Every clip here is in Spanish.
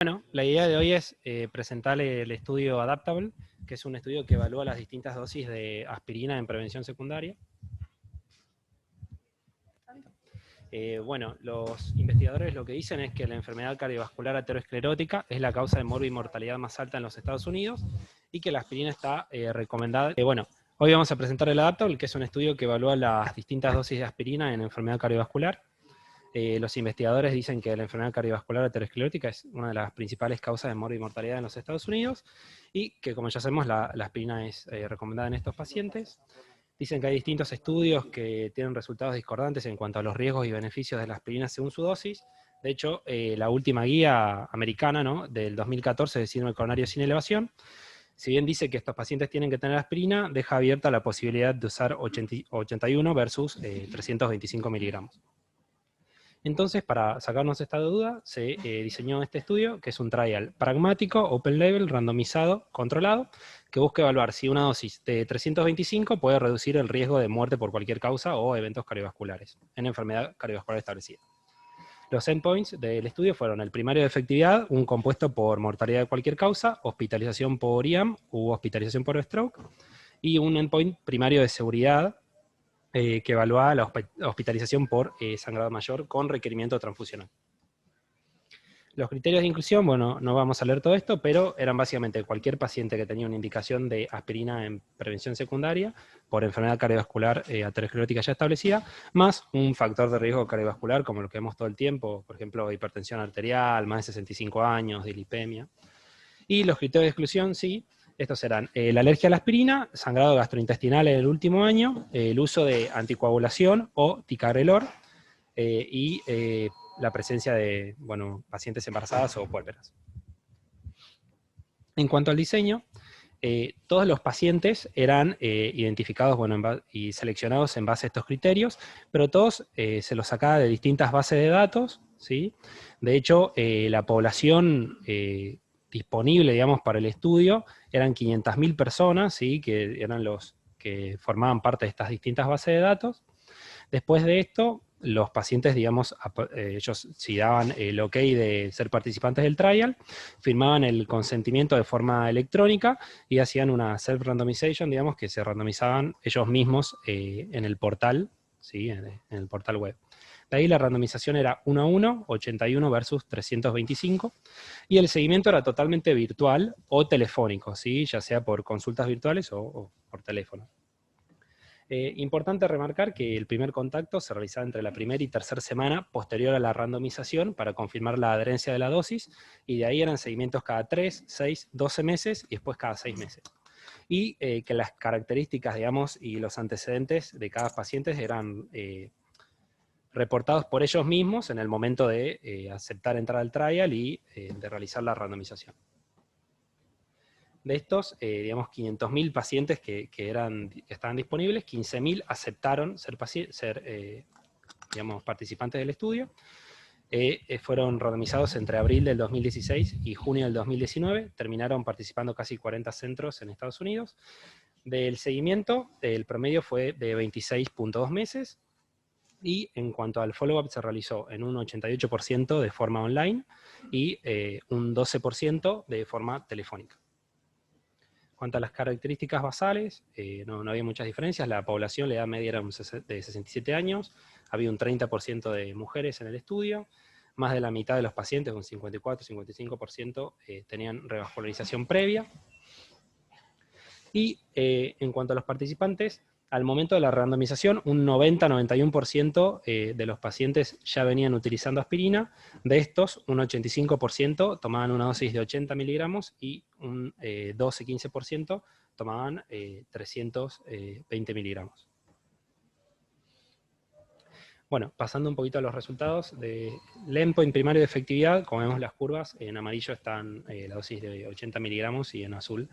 Bueno, la idea de hoy es presentar el estudio Adaptable, que es un estudio que evalúa las distintas dosis de aspirina en prevención secundaria. Bueno, los investigadores lo que dicen es que la enfermedad cardiovascular aterosclerótica es la causa de morbimortalidad más alta en los Estados Unidos y que la aspirina está recomendada. Bueno, hoy vamos a presentar el Adaptable, que es un estudio que evalúa las distintas dosis de aspirina en enfermedad cardiovascular. Los investigadores dicen que la enfermedad cardiovascular aterosclerótica es una de las principales causas de morbimortalidad en los Estados Unidos y que, como ya sabemos, la aspirina es recomendada en estos pacientes. Dicen que hay distintos estudios que tienen resultados discordantes en cuanto a los riesgos y beneficios de la aspirina según su dosis. De hecho, la última guía americana, ¿no?, del 2014 de síndrome coronario sin elevación, si bien dice que estos pacientes tienen que tener aspirina, deja abierta la posibilidad de usar 81 versus 325 miligramos. Entonces, para sacarnos esta duda, se diseñó este estudio, que es un trial pragmático, open label, randomizado, controlado, que busca evaluar si una dosis de 325 puede reducir el riesgo de muerte por cualquier causa o eventos cardiovasculares en enfermedad cardiovascular establecida. Los endpoints del estudio fueron el primario de efectividad, un compuesto por mortalidad de cualquier causa, hospitalización por IAM u hospitalización por stroke, y un endpoint primario de seguridad, que evalúa la hospitalización por sangrado mayor con requerimiento transfusional. Los criterios de inclusión, bueno, no vamos a leer todo esto, pero eran básicamente cualquier paciente que tenía una indicación de aspirina en prevención secundaria por enfermedad cardiovascular aterosclerótica ya establecida, más un factor de riesgo cardiovascular como lo que vemos todo el tiempo, por ejemplo, hipertensión arterial, más de 65 años, dislipemia. Y los criterios de exclusión, sí, estos serán la alergia a la aspirina, sangrado gastrointestinal en el último año, el uso de anticoagulación o ticagrelor y la presencia de pacientes embarazadas o puérperas. En cuanto al diseño, todos los pacientes eran identificados y seleccionados en base a estos criterios, pero todos se los sacaba de distintas bases de datos, ¿sí? De hecho, la población disponible, digamos, para el estudio eran 500.000 personas, ¿sí?, que eran los que formaban parte de estas distintas bases de datos. Después de esto, los pacientes, digamos, ellos si daban el ok de ser participantes del trial, firmaban el consentimiento de forma electrónica y hacían una self-randomization, digamos, que se randomizaban ellos mismos en el portal, ¿sí?, en el portal web. De ahí la randomización era 1 a 1, 81 versus 325, y el seguimiento era totalmente virtual o telefónico, ¿sí?, ya sea por consultas virtuales o por teléfono. Importante remarcar que el primer contacto se realizaba entre la primera y tercera semana posterior a la randomización para confirmar la adherencia de la dosis, y de ahí eran seguimientos cada 3, 6, 12 meses y después cada 6 meses. Y que las características, digamos, y los antecedentes de cada paciente eran reportados por ellos mismos en el momento de aceptar entrar al trial y de realizar la randomización. De estos, digamos, 500.000 pacientes que estaban disponibles, 15.000 aceptaron ser digamos, participantes del estudio. Fueron randomizados entre abril del 2016 y junio del 2019. Terminaron participando casi 40 centros en Estados Unidos. Del seguimiento, el promedio fue de 26.2 meses. Y en cuanto al follow-up, se realizó en un 88% de forma online y un 12% de forma telefónica. En cuanto a las características basales, no había muchas diferencias. La población, la edad media era de 67 años, había un 30% de mujeres en el estudio, más de la mitad de los pacientes, un 54-55%, tenían revascularización previa. Y en cuanto a los participantes, al momento de la randomización, un 90-91% de los pacientes ya venían utilizando aspirina. De estos, un 85% tomaban una dosis de 80 miligramos y un 12-15% tomaban 320 miligramos. Bueno, pasando un poquito a los resultados del endpoint primario de efectividad, como vemos las curvas, en amarillo están la dosis de 80 miligramos y en azul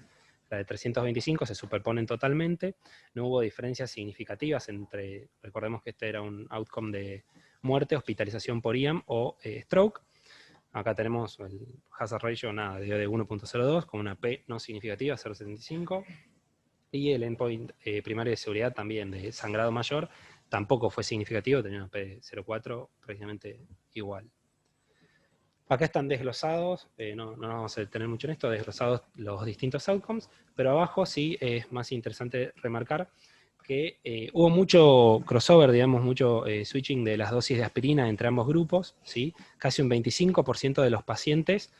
la de 325, se superponen totalmente. No hubo diferencias significativas entre, recordemos que este era un outcome de muerte, hospitalización por IAM o stroke. Acá tenemos el hazard ratio de 1.02 con una P no significativa, 0.75. Y el endpoint primario de seguridad también de sangrado mayor tampoco fue significativo, tenía una P de 0.4 prácticamente igual. Acá están desglosados, no nos vamos a detener mucho en esto, desglosados los distintos outcomes, pero abajo sí es más interesante remarcar que hubo mucho crossover, digamos, mucho switching de las dosis de aspirina entre ambos grupos, ¿sí? Casi un 25% de los pacientes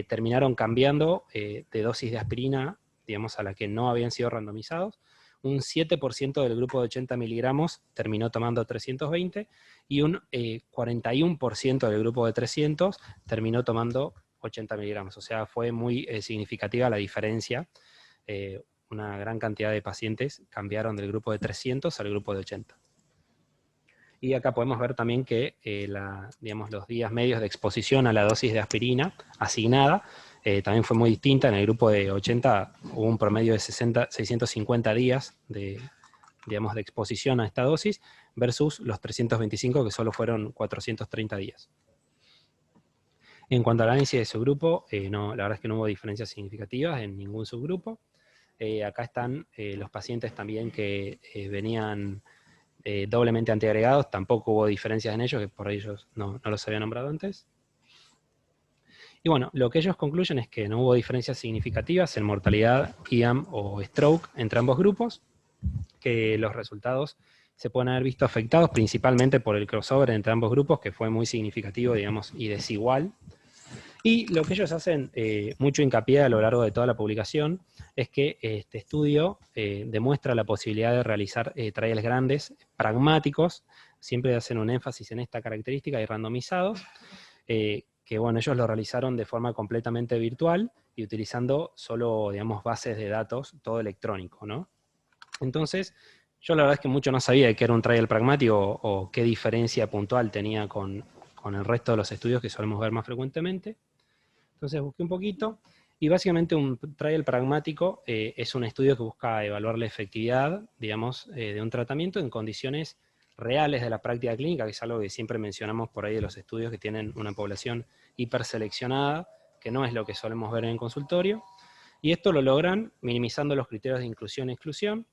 terminaron cambiando de dosis de aspirina, digamos, a la que no habían sido randomizados. Un 7% del grupo de 80 miligramos terminó tomando 320 y un 41% del grupo de 300 terminó tomando 80 miligramos. O sea, fue muy significativa la diferencia. Una gran cantidad de pacientes cambiaron del grupo de 300 al grupo de 80. Y acá podemos ver también que digamos, los días medios de exposición a la dosis de aspirina asignada también fue muy distinta. En el grupo de 80 hubo un promedio de 650 días digamos, de exposición a esta dosis, versus los 325 que solo fueron 430 días. En cuanto al análisis de subgrupo, no, la verdad es que no hubo diferencias significativas en ningún subgrupo. Acá están los pacientes también que venían doblemente antiagregados, tampoco hubo diferencias en ellos, que por ellos no los había nombrado antes. Y bueno, lo que ellos concluyen es que no hubo diferencias significativas en mortalidad, IAM o stroke entre ambos grupos, que los resultados se pueden haber visto afectados principalmente por el crossover entre ambos grupos, que fue muy significativo, digamos, y desigual. Y lo que ellos hacen mucho hincapié a lo largo de toda la publicación es que este estudio demuestra la posibilidad de realizar trials grandes, pragmáticos, siempre hacen un énfasis en esta característica, y randomizados, que bueno, ellos lo realizaron de forma completamente virtual y utilizando solo, digamos, bases de datos, todo electrónico, ¿no? Entonces, yo la verdad es que mucho no sabía de qué era un trial pragmático o qué diferencia puntual tenía con el resto de los estudios que solemos ver más frecuentemente. Entonces busqué un poquito, y básicamente un trial pragmático es un estudio que busca evaluar la efectividad, digamos, de un tratamiento en condiciones reales de la práctica clínica, que es algo que siempre mencionamos por ahí de los estudios que tienen una población hiperseleccionada, que no es lo que solemos ver en el consultorio, y esto lo logran minimizando los criterios de inclusión y exclusión,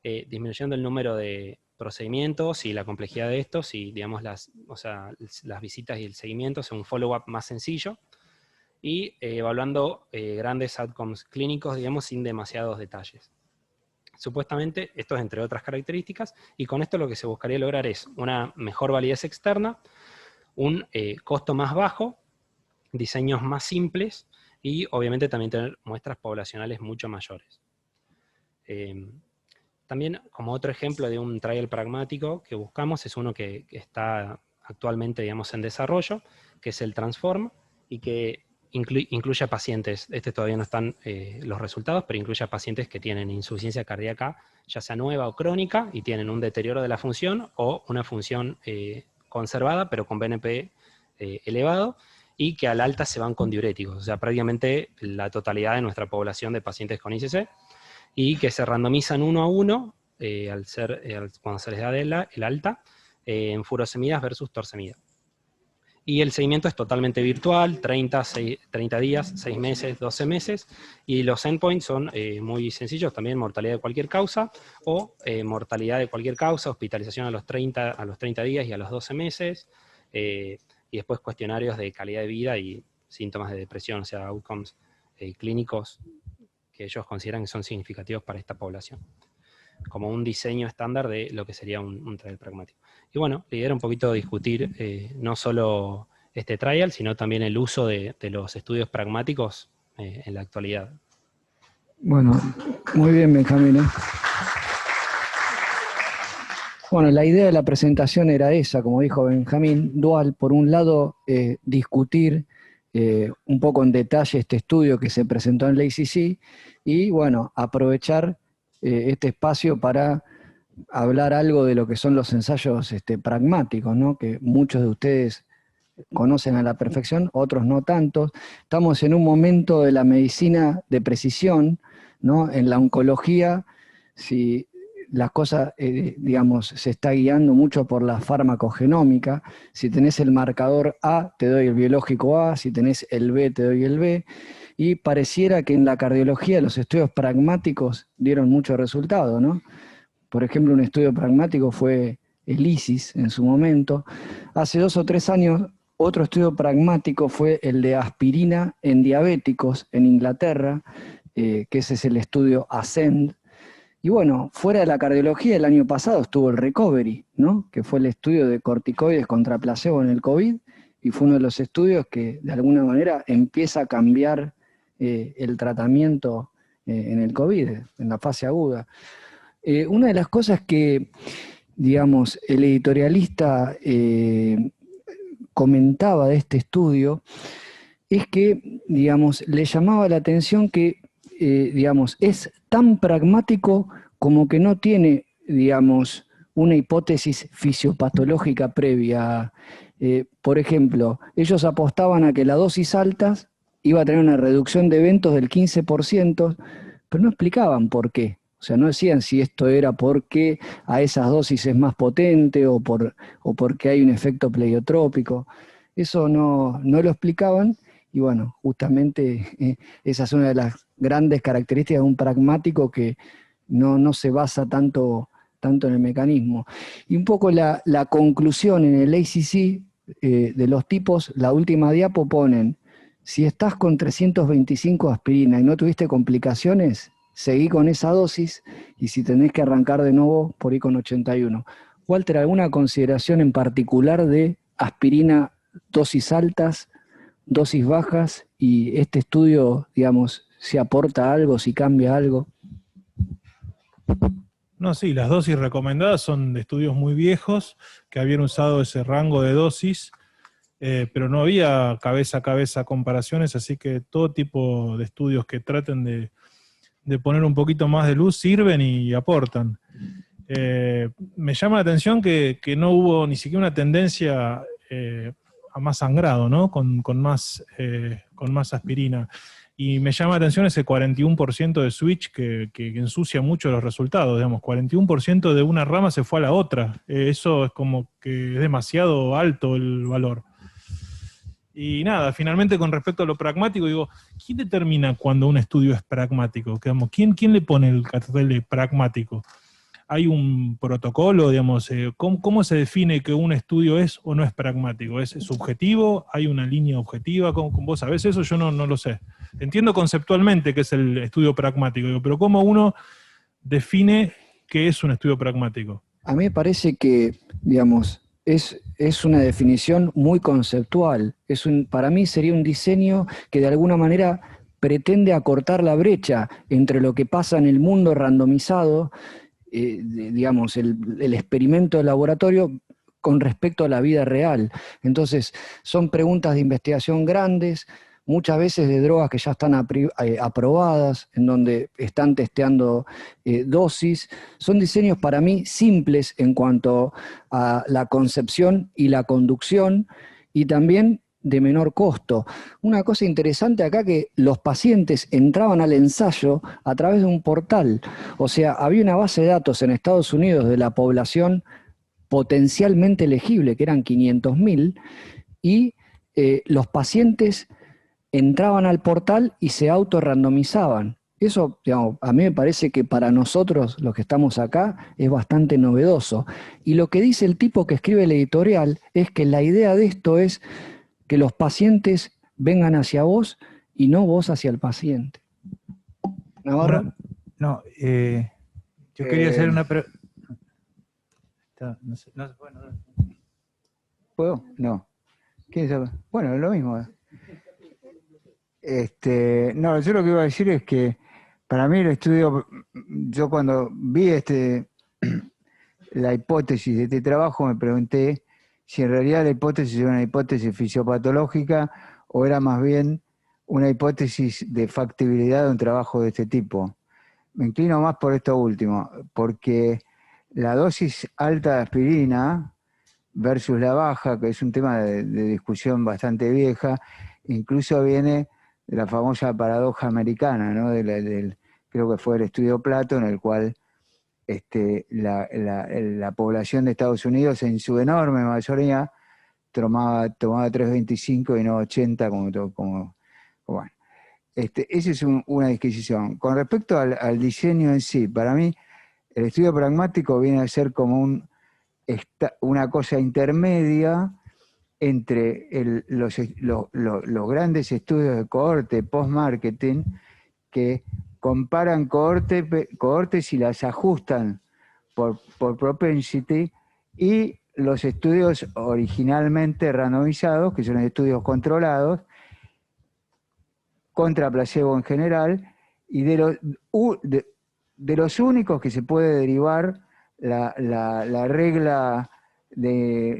disminuyendo el número de procedimientos y la complejidad de estos, y digamos las visitas y el seguimiento, o sea, un follow-up más sencillo, y evaluando grandes outcomes clínicos, digamos, sin demasiados detalles. Supuestamente, esto es entre otras características, y con esto lo que se buscaría lograr es una mejor validez externa, un costo más bajo, diseños más simples, y obviamente también tener muestras poblacionales mucho mayores. También, como otro ejemplo de un trial pragmático que buscamos, es uno que está actualmente, digamos, en desarrollo, que es el Transform, y que incluye a pacientes, todavía no están los resultados, pero incluye a pacientes que tienen insuficiencia cardíaca, ya sea nueva o crónica, y tienen un deterioro de la función, o una función conservada, pero con BNP elevado, y que al alta se van con diuréticos, o sea, prácticamente la totalidad de nuestra población de pacientes con ICC, y que se randomizan uno a uno, cuando se les da el alta, en furosemidas versus torsemidas. Y el seguimiento es totalmente virtual, 30 días, 6 meses, 12 meses, y los endpoints son muy sencillos, también mortalidad de cualquier causa, o mortalidad de cualquier causa, hospitalización a los 30 días y a los 12 meses, y después cuestionarios de calidad de vida y síntomas de depresión, o sea, outcomes clínicos que ellos consideran que son significativos para esta población, como un diseño estándar de lo que sería un trial pragmático. Y bueno, la idea era un poquito discutir no solo este trial, sino también el uso de los estudios pragmáticos en la actualidad. Bueno, muy bien, Benjamín. Bueno, la idea de la presentación era esa, como dijo Benjamín, dual. Por un lado, discutir un poco en detalle este estudio que se presentó en la ACC, y bueno, aprovechar este espacio para hablar algo de lo que son los ensayos pragmáticos, ¿no? Que muchos de ustedes conocen a la perfección, otros no tanto. Estamos en un momento de la medicina de precisión, ¿no? En la oncología, si las cosas, digamos, se está guiando mucho por la farmacogenómica. Si tenés el marcador A, te doy el biológico A, si tenés el B, te doy el B, y pareciera que en la cardiología los estudios pragmáticos dieron mucho resultado, ¿no? Por ejemplo, un estudio pragmático fue el ISIS en su momento. Hace 2 o 3 años otro estudio pragmático fue el de aspirina en diabéticos en Inglaterra, que ese es el estudio ASCEND. Y bueno, fuera de la cardiología, el año pasado estuvo el RECOVERY, ¿no? Que fue el estudio de corticoides contra placebo en el COVID, y fue uno de los estudios que de alguna manera empieza a cambiar el tratamiento en el COVID, en la fase aguda. Una de las cosas que, digamos, el editorialista comentaba de este estudio es que, digamos, le llamaba la atención que, digamos, es tan pragmático como que no tiene, digamos, una hipótesis fisiopatológica previa. Por ejemplo, ellos apostaban a que la dosis alta iba a tener una reducción de eventos del 15%, pero no explicaban por qué. O sea, no decían si esto era porque a esas dosis es más potente o porque hay un efecto pleiotrópico. Eso no lo explicaban. Y bueno, justamente esa es una de las grandes características de un pragmático, que no se basa tanto en el mecanismo. Y un poco la conclusión en el ACC de los tipos, la última diapo ponen: si estás con 325 aspirina y no tuviste complicaciones, seguí con esa dosis, y si tenés que arrancar de nuevo, por ahí con 81. Walter, ¿alguna consideración en particular de aspirina, dosis altas, dosis bajas, y este estudio, digamos, si aporta algo, si cambia algo? No, sí, las dosis recomendadas son de estudios muy viejos que habían usado ese rango de dosis, pero no había cabeza a cabeza comparaciones, así que todo tipo de estudios que traten de poner un poquito más de luz sirven y aportan. Me llama la atención que no hubo ni siquiera una tendencia a más sangrado, ¿no? Con más aspirina. Y me llama la atención ese 41% de switch que ensucia mucho los resultados, digamos, 41% de una rama se fue a la otra. Eso es como que es demasiado alto el valor. Y nada, finalmente con respecto a lo pragmático, digo, ¿quién determina cuando un estudio es pragmático? Digamos, ¿quién le pone el cartel de pragmático? ¿Hay un protocolo, digamos? ¿Cómo se define que un estudio es o no es pragmático? ¿Es subjetivo? ¿Hay una línea objetiva? ¿Cómo vos sabés eso? Yo no lo sé. Entiendo conceptualmente qué es el estudio pragmático, pero ¿cómo uno define qué es un estudio pragmático? A mí me parece que, digamos, es una definición muy conceptual. Para mí sería un diseño que de alguna manera pretende acortar la brecha entre lo que pasa en el mundo randomizado, digamos, el experimento de laboratorio, con respecto a la vida real. Entonces, son preguntas de investigación grandes, muchas veces de drogas que ya están aprobadas, en donde están testeando dosis. Son diseños para mí simples en cuanto a la concepción y la conducción, y también de menor costo. Una cosa interesante acá, que los pacientes entraban al ensayo a través de un portal. O sea, había una base de datos en Estados Unidos de la población potencialmente elegible, que eran 500.000, y los pacientes entraban al portal y se autorrandomizaban. Eso, digamos, a mí me parece que para nosotros, los que estamos acá, es bastante novedoso. Y lo que dice el tipo que escribe el editorial es que la idea de esto es que los pacientes vengan hacia vos y no vos hacia el paciente. ¿Navarro? No, yo quería hacer una pregunta. No sé, bueno, ¿Puedo? No. ¿Quién sabe? Bueno, es lo mismo. No, yo lo que iba a decir es que para mí el estudio, yo cuando vi la hipótesis de este trabajo, me pregunté si en realidad la hipótesis era una hipótesis fisiopatológica o era más bien una hipótesis de factibilidad de un trabajo de este tipo. Me inclino más por esto último, porque la dosis alta de aspirina versus la baja, que es un tema de discusión bastante vieja, incluso viene de la famosa paradoja americana, ¿no? Creo que fue el estudio Plato, en el cual la población de Estados Unidos, en su enorme mayoría, tomaba 3,25 y no 80, como bueno. Esa es una disquisición. Con respecto al diseño en sí, para mí el estudio pragmático viene a ser como una cosa intermedia entre los grandes estudios de cohorte post-marketing que comparan cohortes y las ajustan por propensity, y los estudios originalmente randomizados, que son estudios controlados, contra placebo en general, y de los únicos que se puede derivar la regla de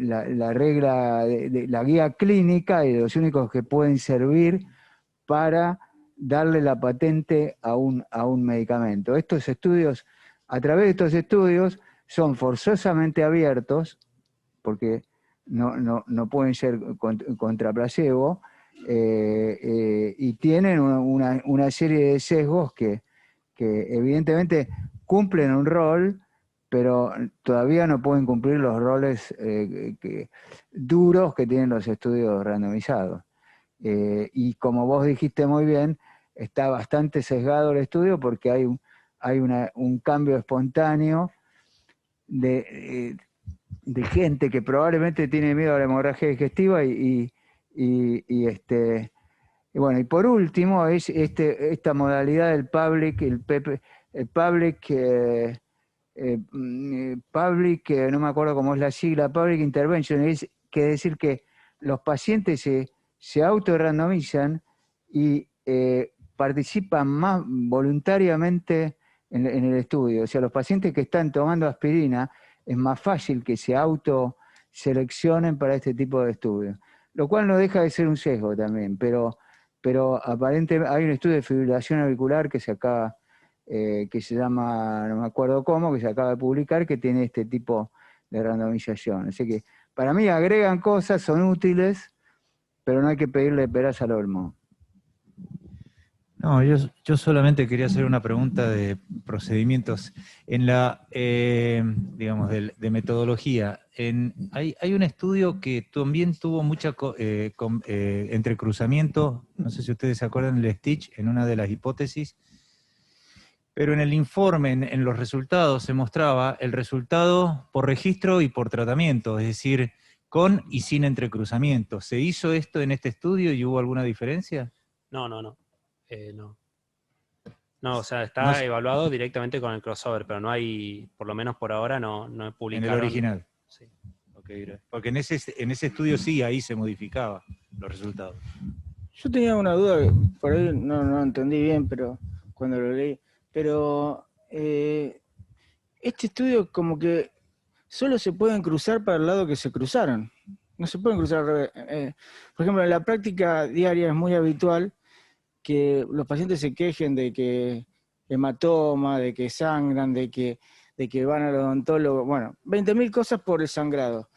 la guía clínica, y de los únicos que pueden servir para darle la patente a un medicamento. Estos estudios, a través de estos estudios, son forzosamente abiertos, porque no pueden ser contra placebo, y tienen una serie de sesgos que evidentemente cumplen un rol, pero todavía no pueden cumplir los roles duros que tienen los estudios randomizados. Y como vos dijiste muy bien, está bastante sesgado el estudio porque hay un cambio espontáneo de gente que probablemente tiene miedo a la hemorragia digestiva y bueno, y por último es esta modalidad del public, no me acuerdo cómo es la sigla, public intervention, es que decir que los pacientes se autorrandomizan y participan más voluntariamente en el estudio. O sea, los pacientes que están tomando aspirina es más fácil que se autoseleccionen para este tipo de estudios, lo cual no deja de ser un sesgo también, pero aparentemente hay un estudio de fibrilación auricular que se llama, no me acuerdo cómo, que se acaba de publicar, que tiene este tipo de randomización. Así que para mí agregan cosas, son útiles, pero no hay que pedirle peras al olmo. No, yo solamente quería hacer una pregunta de procedimientos. En la, digamos, de metodología, hay un estudio que también tuvo mucha entrecruzamiento, no sé si ustedes se acuerdan del Stitch, en una de las hipótesis, pero en el informe, en los resultados, se mostraba el resultado por registro y por tratamiento, es decir, con y sin entrecruzamiento. ¿Se hizo esto en este estudio y hubo alguna diferencia? No. No, o sea, está evaluado directamente con el crossover, pero no hay, por lo menos por ahora, no publicaron. En el original. Sí. Okay, porque en ese estudio sí, ahí se modificaba los resultados. Yo tenía una duda, por ahí no entendí bien, pero cuando lo leí. Pero este estudio como que solo se pueden cruzar para el lado que se cruzaron. No se pueden cruzar al revés. Por ejemplo, en la práctica diaria es muy habitual que los pacientes se quejen de que hematoma, de que sangran, de que van al odontólogo, bueno, 20.000 cosas por el sangrado.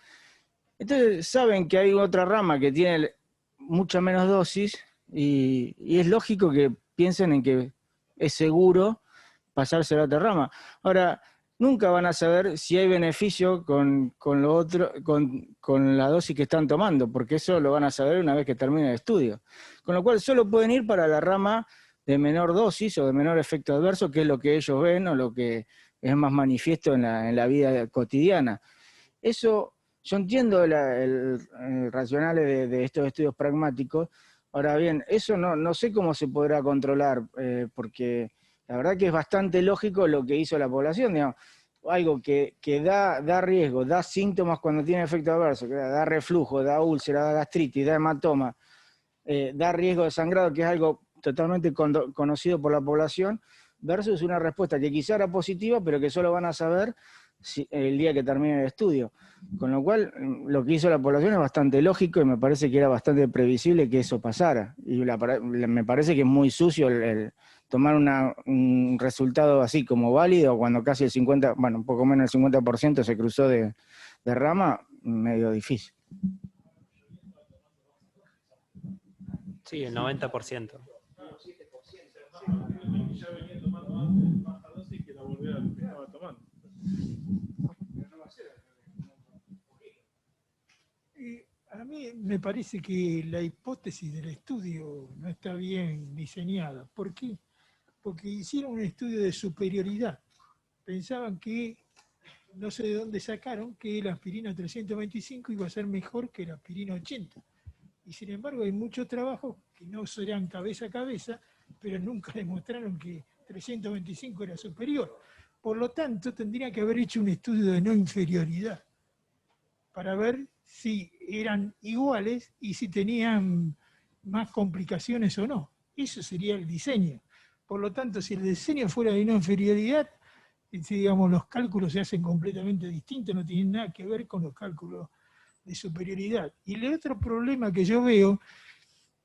Entonces saben que hay otra rama que tiene mucha menos dosis y es lógico que piensen en que es seguro pasarse a la otra rama. Ahora, nunca van a saber si hay beneficio con lo otro, con la dosis que están tomando, porque eso lo van a saber una vez que termine el estudio. Con lo cual solo pueden ir para la rama de menor dosis o de menor efecto adverso, que es lo que ellos ven o lo que es más manifiesto en la vida cotidiana. Eso, yo entiendo el racional de estos estudios pragmáticos. Ahora bien, eso no sé cómo se podrá controlar, porque la verdad que es bastante lógico lo que hizo la población, digamos, algo que da riesgo, da síntomas cuando tiene efecto adverso, que da reflujo, da úlcera, da gastritis, da hematoma, da riesgo de sangrado, que es algo totalmente conocido por la población, versus una respuesta que quizá era positiva, pero que solo van a saber el día que termine el estudio. Con lo cual, lo que hizo la población es bastante lógico y me parece que era bastante previsible que eso pasara. Y me parece que es muy sucio el tomar un resultado así como válido cuando casi el 50%, bueno, un poco menos del 50% se cruzó de rama, medio difícil. Sí, el 90%. Ya venía tomando baja dosis que la volvió a lo que estaba tomando. A mí me parece que la hipótesis del estudio no está bien diseñada. ¿Por qué? Porque hicieron un estudio de superioridad. Pensaban que no sé de dónde sacaron que la aspirina 325 iba a ser mejor que la aspirina 80. Y sin embargo hay muchos trabajos que no serán cabeza a cabeza, pero nunca demostraron que 325 era superior. Por lo tanto, tendría que haber hecho un estudio de no inferioridad para ver si eran iguales y si tenían más complicaciones o no. Eso sería el diseño. Por lo tanto, si el diseño fuera de no inferioridad, digamos, los cálculos se hacen completamente distintos, no tienen nada que ver con los cálculos de superioridad. Y el otro problema que yo veo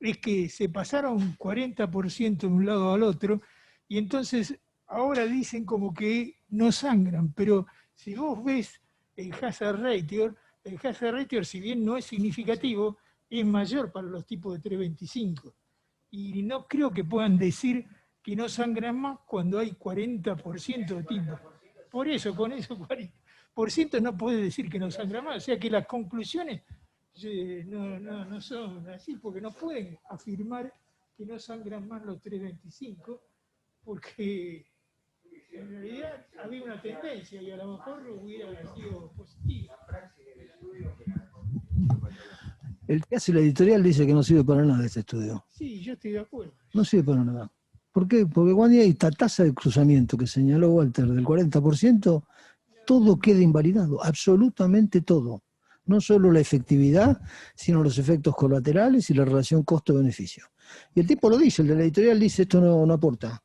es que se pasaron 40% de un lado al otro, y entonces ahora dicen como que no sangran, pero si vos ves el hazard ratio, si bien no es significativo, es mayor para los tipos de 325. Y no creo que puedan decir que no sangran más cuando hay 40% de tipos. Por eso, con eso 40% no puede decir que no sangra más. O sea que las conclusiones no son así, porque no pueden afirmar que no sangran más los 325, porque en realidad había una tendencia y a lo mejor hubiera sido positiva. El que hace la editorial dice que no sirve para nada este estudio. Sí, yo estoy de acuerdo. No sirve para nada. ¿Por qué? Porque cuando hay esta tasa de cruzamiento que señaló Walter del 40%, todo queda invalidado, absolutamente todo. No solo la efectividad, sino los efectos colaterales y la relación costo-beneficio. Y el tipo lo dice, el de la editorial dice esto no aporta.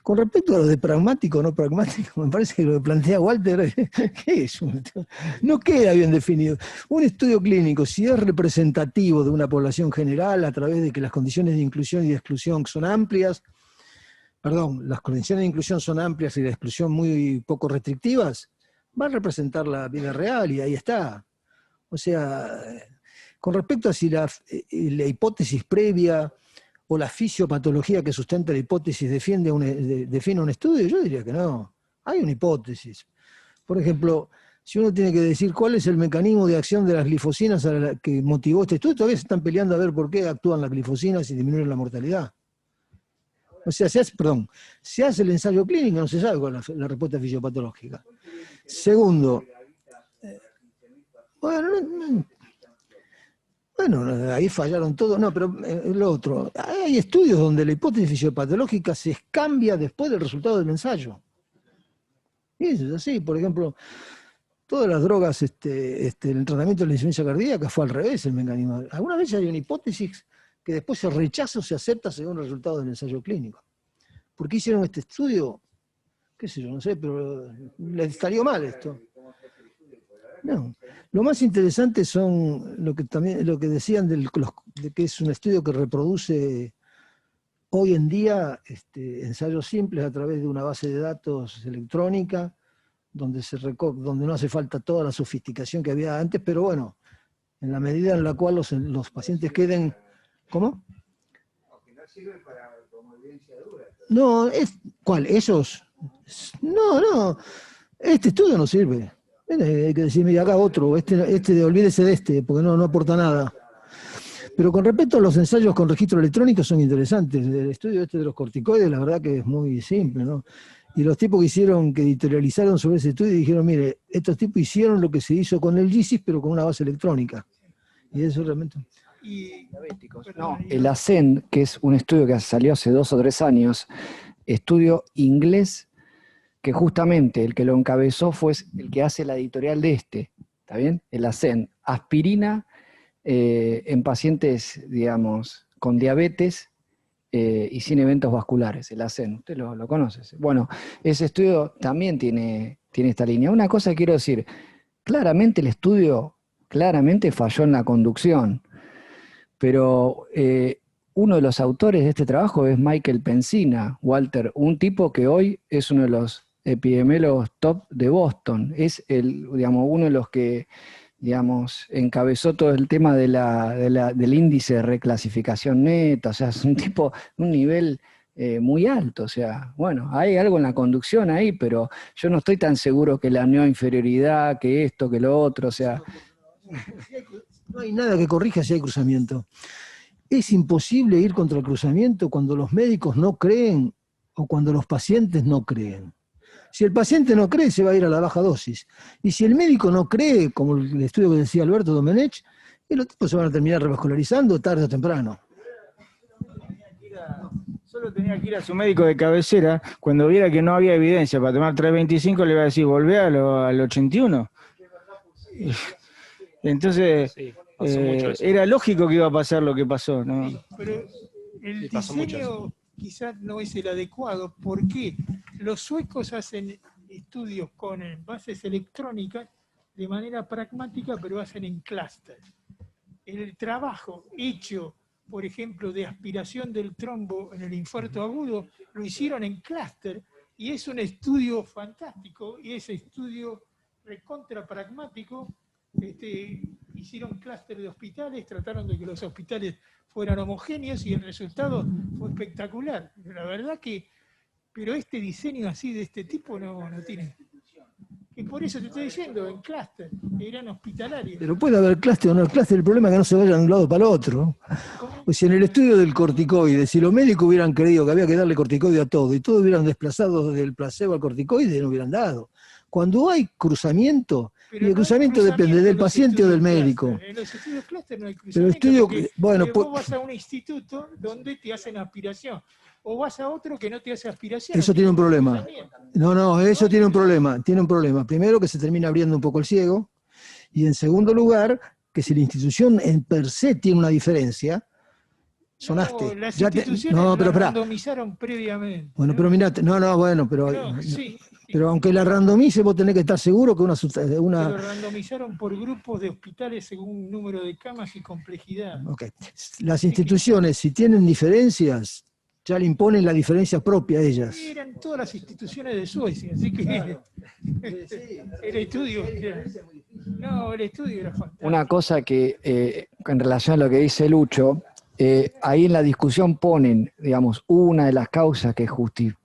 Con respecto a lo de pragmático o no pragmático, me parece que lo que plantea Walter, ¿qué es? No queda bien definido. Un estudio clínico, si es representativo de una población general a través de que las condiciones de inclusión y de exclusión son amplias, las condiciones de inclusión son amplias y de exclusión muy poco restrictivas, va a representar la vida real y ahí está. O sea, con respecto a si la hipótesis previa o la fisiopatología que sustenta la hipótesis define un estudio, yo diría que no. Hay una hipótesis. Por ejemplo, si uno tiene que decir cuál es el mecanismo de acción de las glifosinas que motivó este estudio, todavía se están peleando a ver por qué actúan las glifosinas y disminuyen la mortalidad. O sea, se hace el ensayo clínico, no se sabe cuál es la respuesta fisiopatológica. Segundo, bueno, ahí fallaron todos. No, pero lo otro, hay estudios donde la hipótesis fisiopatológica se cambia después del resultado del ensayo. Y eso es así. Por ejemplo, todas las drogas, el tratamiento de la insuficiencia cardíaca fue al revés el mecanismo. Algunas veces hay una hipótesis que después se rechaza o se acepta según el resultado del ensayo clínico. ¿Por qué hicieron este estudio? Qué sé yo, no sé, pero les salió mal esto. No. Lo más interesante son lo que decían de que es un estudio que reproduce hoy en día ensayos simples a través de una base de datos electrónica, donde no hace falta toda la sofisticación que había antes, pero bueno, en la medida en la cual los pacientes queden... ¿Cómo? Que no sirven para como evidencia dura. No, ¿cuál? ¿Esos? No, este estudio no sirve. Hay que decir, mira, acá otro, olvídese de porque no aporta nada. Pero con respecto a los ensayos con registro electrónico son interesantes. El estudio de los corticoides, la verdad que es muy simple, ¿no? Y los tipos que editorializaron sobre ese estudio dijeron, mire, estos tipos hicieron lo que se hizo con el GISIS, pero con una base electrónica. Y eso realmente... Diabéticos. No, el ASCEND, que es un estudio que salió hace 2 o 3 años, estudio inglés, que justamente el que lo encabezó fue el que hace la editorial de ¿está bien? El ASCEND, aspirina en pacientes, digamos, con diabetes y sin eventos vasculares, el ASCEND, usted lo conoce. Bueno, ese estudio también tiene esta línea. Una cosa que quiero decir, claramente el estudio falló en la conducción, pero uno de los autores de este trabajo es Michael Pensina, Walter, un tipo que hoy es uno de los epidemiólogos top de Boston, es uno de los que, encabezó todo el tema del índice de reclasificación neta, o sea, es un tipo de un nivel muy alto, o sea, bueno, hay algo en la conducción ahí, pero yo no estoy tan seguro que la no inferioridad, que esto, que lo otro, o sea... No hay nada que corrija si hay cruzamiento. Es imposible ir contra el cruzamiento cuando los médicos no creen o cuando los pacientes no creen. Si el paciente no cree, se va a ir a la baja dosis. Y si el médico no cree, como el estudio que decía Alberto Domenech, los tipos se van a terminar revascularizando tarde o temprano. Solo tenía que ir a su médico de cabecera, cuando viera que no había evidencia para tomar 325, le iba a decir, volvé al 81. Entonces, Sí, pasó mucho eso. era lógico que iba a pasar lo que pasó, ¿no? Pero el Sí, pasó mucho diseño quizás no es el adecuado. ¿Por qué? Los suecos hacen estudios con bases electrónicas de manera pragmática, pero hacen en clústeres. El trabajo hecho, por ejemplo, de aspiración del trombo en el infarto agudo, lo hicieron en clúster y es un estudio fantástico, y ese estudio recontra pragmático. Hicieron clúster de hospitales, trataron de que los hospitales fueran homogéneos y el resultado fue espectacular. La verdad que, pero este diseño así de este tipo no tiene. Y por eso te estoy diciendo, en clúster, eran hospitalarios. Pero puede haber clúster o no clúster, el problema es que no se vayan de un lado para el otro. Pues si en el estudio del corticoide, si los médicos hubieran creído que había que darle corticoide a todo y todos hubieran desplazado del placebo al corticoide, no hubieran dado. Cuando hay cruzamiento, Pero y el no hay cruzamiento depende en del los paciente o del estudios médico. clúster. En los estudios clúster no hay Pero cruzamiento. estudio, Porque bueno, vos vas a un instituto donde te hacen aspiración, o vas a otro que no te hace aspiración. eso tiene un problema. Cruzamiento. No, eso tiene un problema. Tiene un problema. Primero, que se termina abriendo un poco el ciego. Y en segundo lugar, que si la institución en per se tiene una diferencia, sonaste. No, las Ya instituciones no, pero la espera. randomizaron previamente. Bueno, pero mirate, pero, No, sí, pero aunque la randomice, vos tenés que estar seguro que pero una randomizaron por grupos de hospitales según número de camas y complejidad. ok. Las instituciones, si tienen diferencias, ya le imponen la diferencia propia a ellas. Eran todas las instituciones de Suecia, así que el estudio era fantástico. Una cosa que, en relación a lo que dice Lucho, ahí en la discusión ponen, digamos, una de las causas que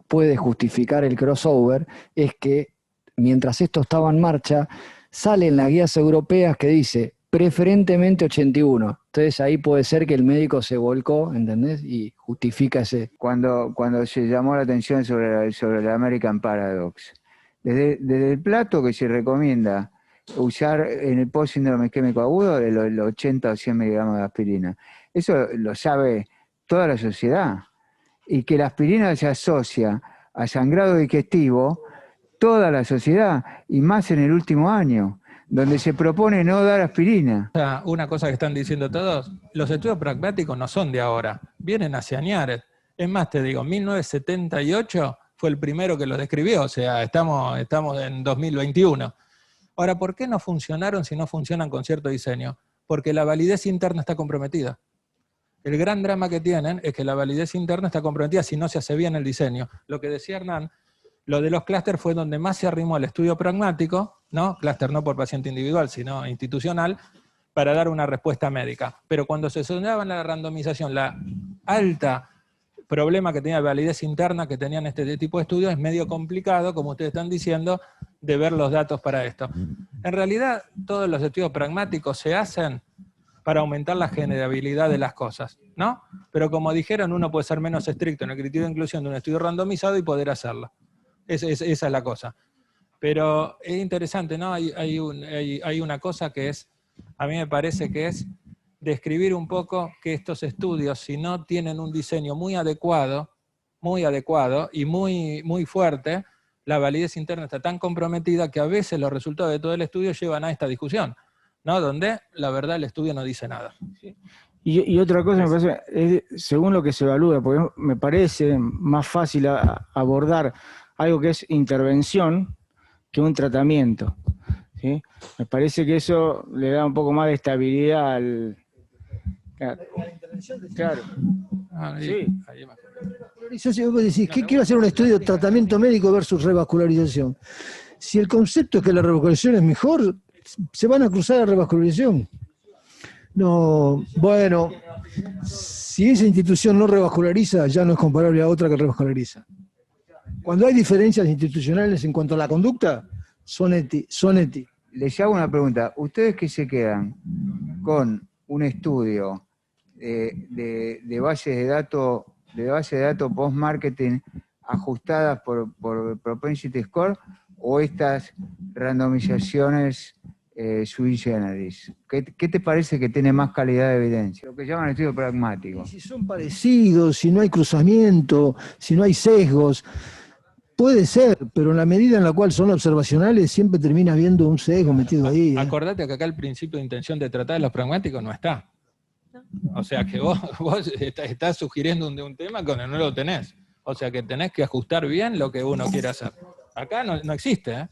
puede justificar el crossover es que mientras esto estaba en marcha, salen las guías europeas que dice preferentemente 81. Entonces ahí puede ser que el médico se volcó, ¿entendés? Y justifica ese. Cuando se llamó la atención sobre la American Paradox. Desde el plato que se recomienda usar en el post-síndrome isquémico agudo, de los 80 o 100 miligramos de aspirina. Eso lo sabe toda la sociedad. Y que la aspirina se asocia a sangrado digestivo, toda la sociedad, y más en el último año, donde se propone no dar aspirina. O sea, una cosa que están diciendo todos, los estudios pragmáticos no son de ahora, vienen hace años. Es más, te digo, 1978 fue el primero que los describió, o sea, estamos en 2021. Ahora, ¿por qué no funcionaron si no funcionan con cierto diseño? Porque la validez interna está comprometida. El gran drama que tienen es que la validez interna está comprometida si no se hace bien el diseño. Lo que decía Hernán, lo de los clústeres fue donde más se arrimó al estudio pragmático, ¿no? Clúster no por paciente individual, sino institucional, para dar una respuesta médica. Pero cuando se sonaba en la randomización, la alta problema que tenía de validez interna que tenían este tipo de estudios, es medio complicado, como ustedes están diciendo, de ver los datos para esto. En realidad, todos los estudios pragmáticos se hacen para aumentar la generabilidad de las cosas, ¿no? Pero como dijeron, uno puede ser menos estricto en el criterio de inclusión de un estudio randomizado y poder hacerlo. Esa es la cosa. Pero es interesante, ¿no? Hay una cosa que es, a mí me parece que es describir un poco que estos estudios, si no tienen un diseño muy adecuado y muy fuerte, la validez interna está tan comprometida que a veces los resultados de todo el estudio llevan a esta discusión, ¿no? Donde la verdad el estudio no dice nada. Y otra cosa me parece, es según lo que se evalúa, porque me parece más fácil abordar algo que es intervención que un tratamiento, ¿sí? Me parece que eso le da un poco más de estabilidad al... Claro. Sí. Vos decís, ¿qué quiero hacer un estudio de tratamiento médico versus revascularización? Si el concepto es que la revascularización es mejor, se van a cruzar a revascularización. No, bueno, si esa institución no revasculariza, ya no es comparable a otra que revasculariza. Cuando hay diferencias institucionales en cuanto a la conducta, son eti. Les hago una pregunta. ¿Ustedes que se quedan con un estudio de base de datos post-marketing ajustadas por propensity score o estas randomizaciones sui generis? ¿Qué te parece que tiene más calidad de evidencia? Lo que llaman estudio pragmático. Si son parecidos, si no hay cruzamiento, si no hay sesgos, puede ser, pero en la medida en la cual son observacionales siempre termina habiendo un sesgo metido ahí. Acordate que acá el principio de intención de tratar de los pragmáticos no está. O sea que vos estás sugiriendo un tema cuando no lo tenés. O sea que tenés que ajustar bien lo que uno quiere hacer. Acá no existe, ¿eh?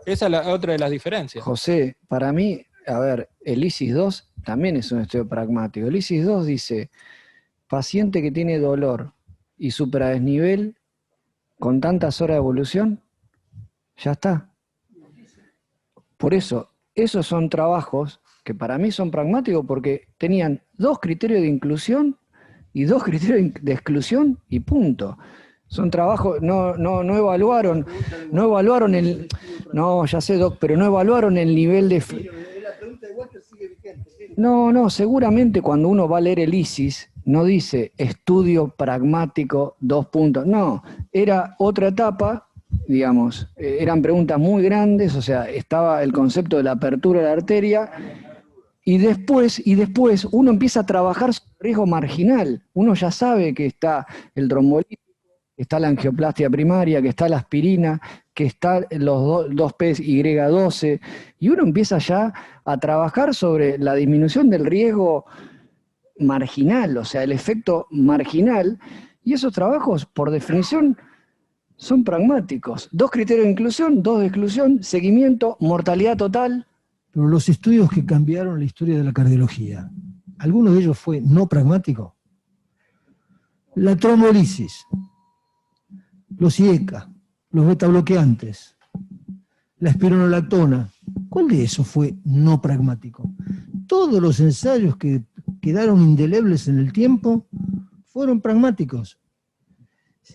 Esa es otra de las diferencias. José, para mí, a ver, el ISIS-2 también es un estudio pragmático. El ISIS-2 dice, paciente que tiene dolor y supradesnivel con tantas horas de evolución, ya está. Por eso, esos son trabajos que para mí son pragmáticos porque tenían 2 criterios de inclusión y 2 criterios de exclusión y punto. Son trabajos, no evaluaron el, no, ya sé, Doc, pero no evaluaron el nivel de... No, seguramente cuando uno va a leer el ISIS, no dice estudio pragmático, 2 puntos, no, era otra etapa, digamos, eran preguntas muy grandes, o sea, estaba el concepto de la apertura de la arteria, y después uno empieza a trabajar sobre riesgo marginal, uno ya sabe que está el trombolítico, está la angioplastia primaria, que está la aspirina, que están los 2PY12, y uno empieza ya a trabajar sobre la disminución del riesgo marginal, o sea, el efecto marginal, y esos trabajos, por definición, son pragmáticos. 2 criterios de inclusión, 2 de exclusión, seguimiento, mortalidad total. Pero los estudios que cambiaron la historia de la cardiología, ¿alguno de ellos fue no pragmático? La trombolisis, los IECA, los betabloqueantes, la espironolactona, ¿cuál de esos fue no pragmático? Todos los ensayos que quedaron indelebles en el tiempo fueron pragmáticos.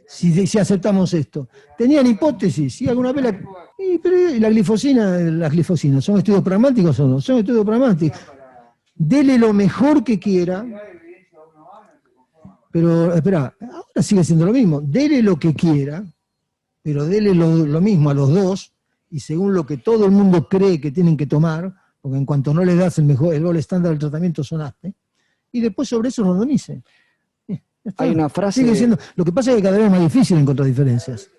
Si aceptamos esto. Tenían hipótesis, ¿sí? Alguna vez la glifosina, ¿son estudios pragmáticos o no? Son estudios pragmáticos. Dele lo mejor que quiera, pero espera, ahora sigue siendo lo mismo. Dele lo que quiera, pero dele lo mismo a los dos, y según lo que todo el mundo cree que tienen que tomar, porque en cuanto no le das el gol estándar del tratamiento sonaste, y después sobre eso randomice. Hay una frase... Lo que pasa es que cada vez es más difícil encontrar diferencias,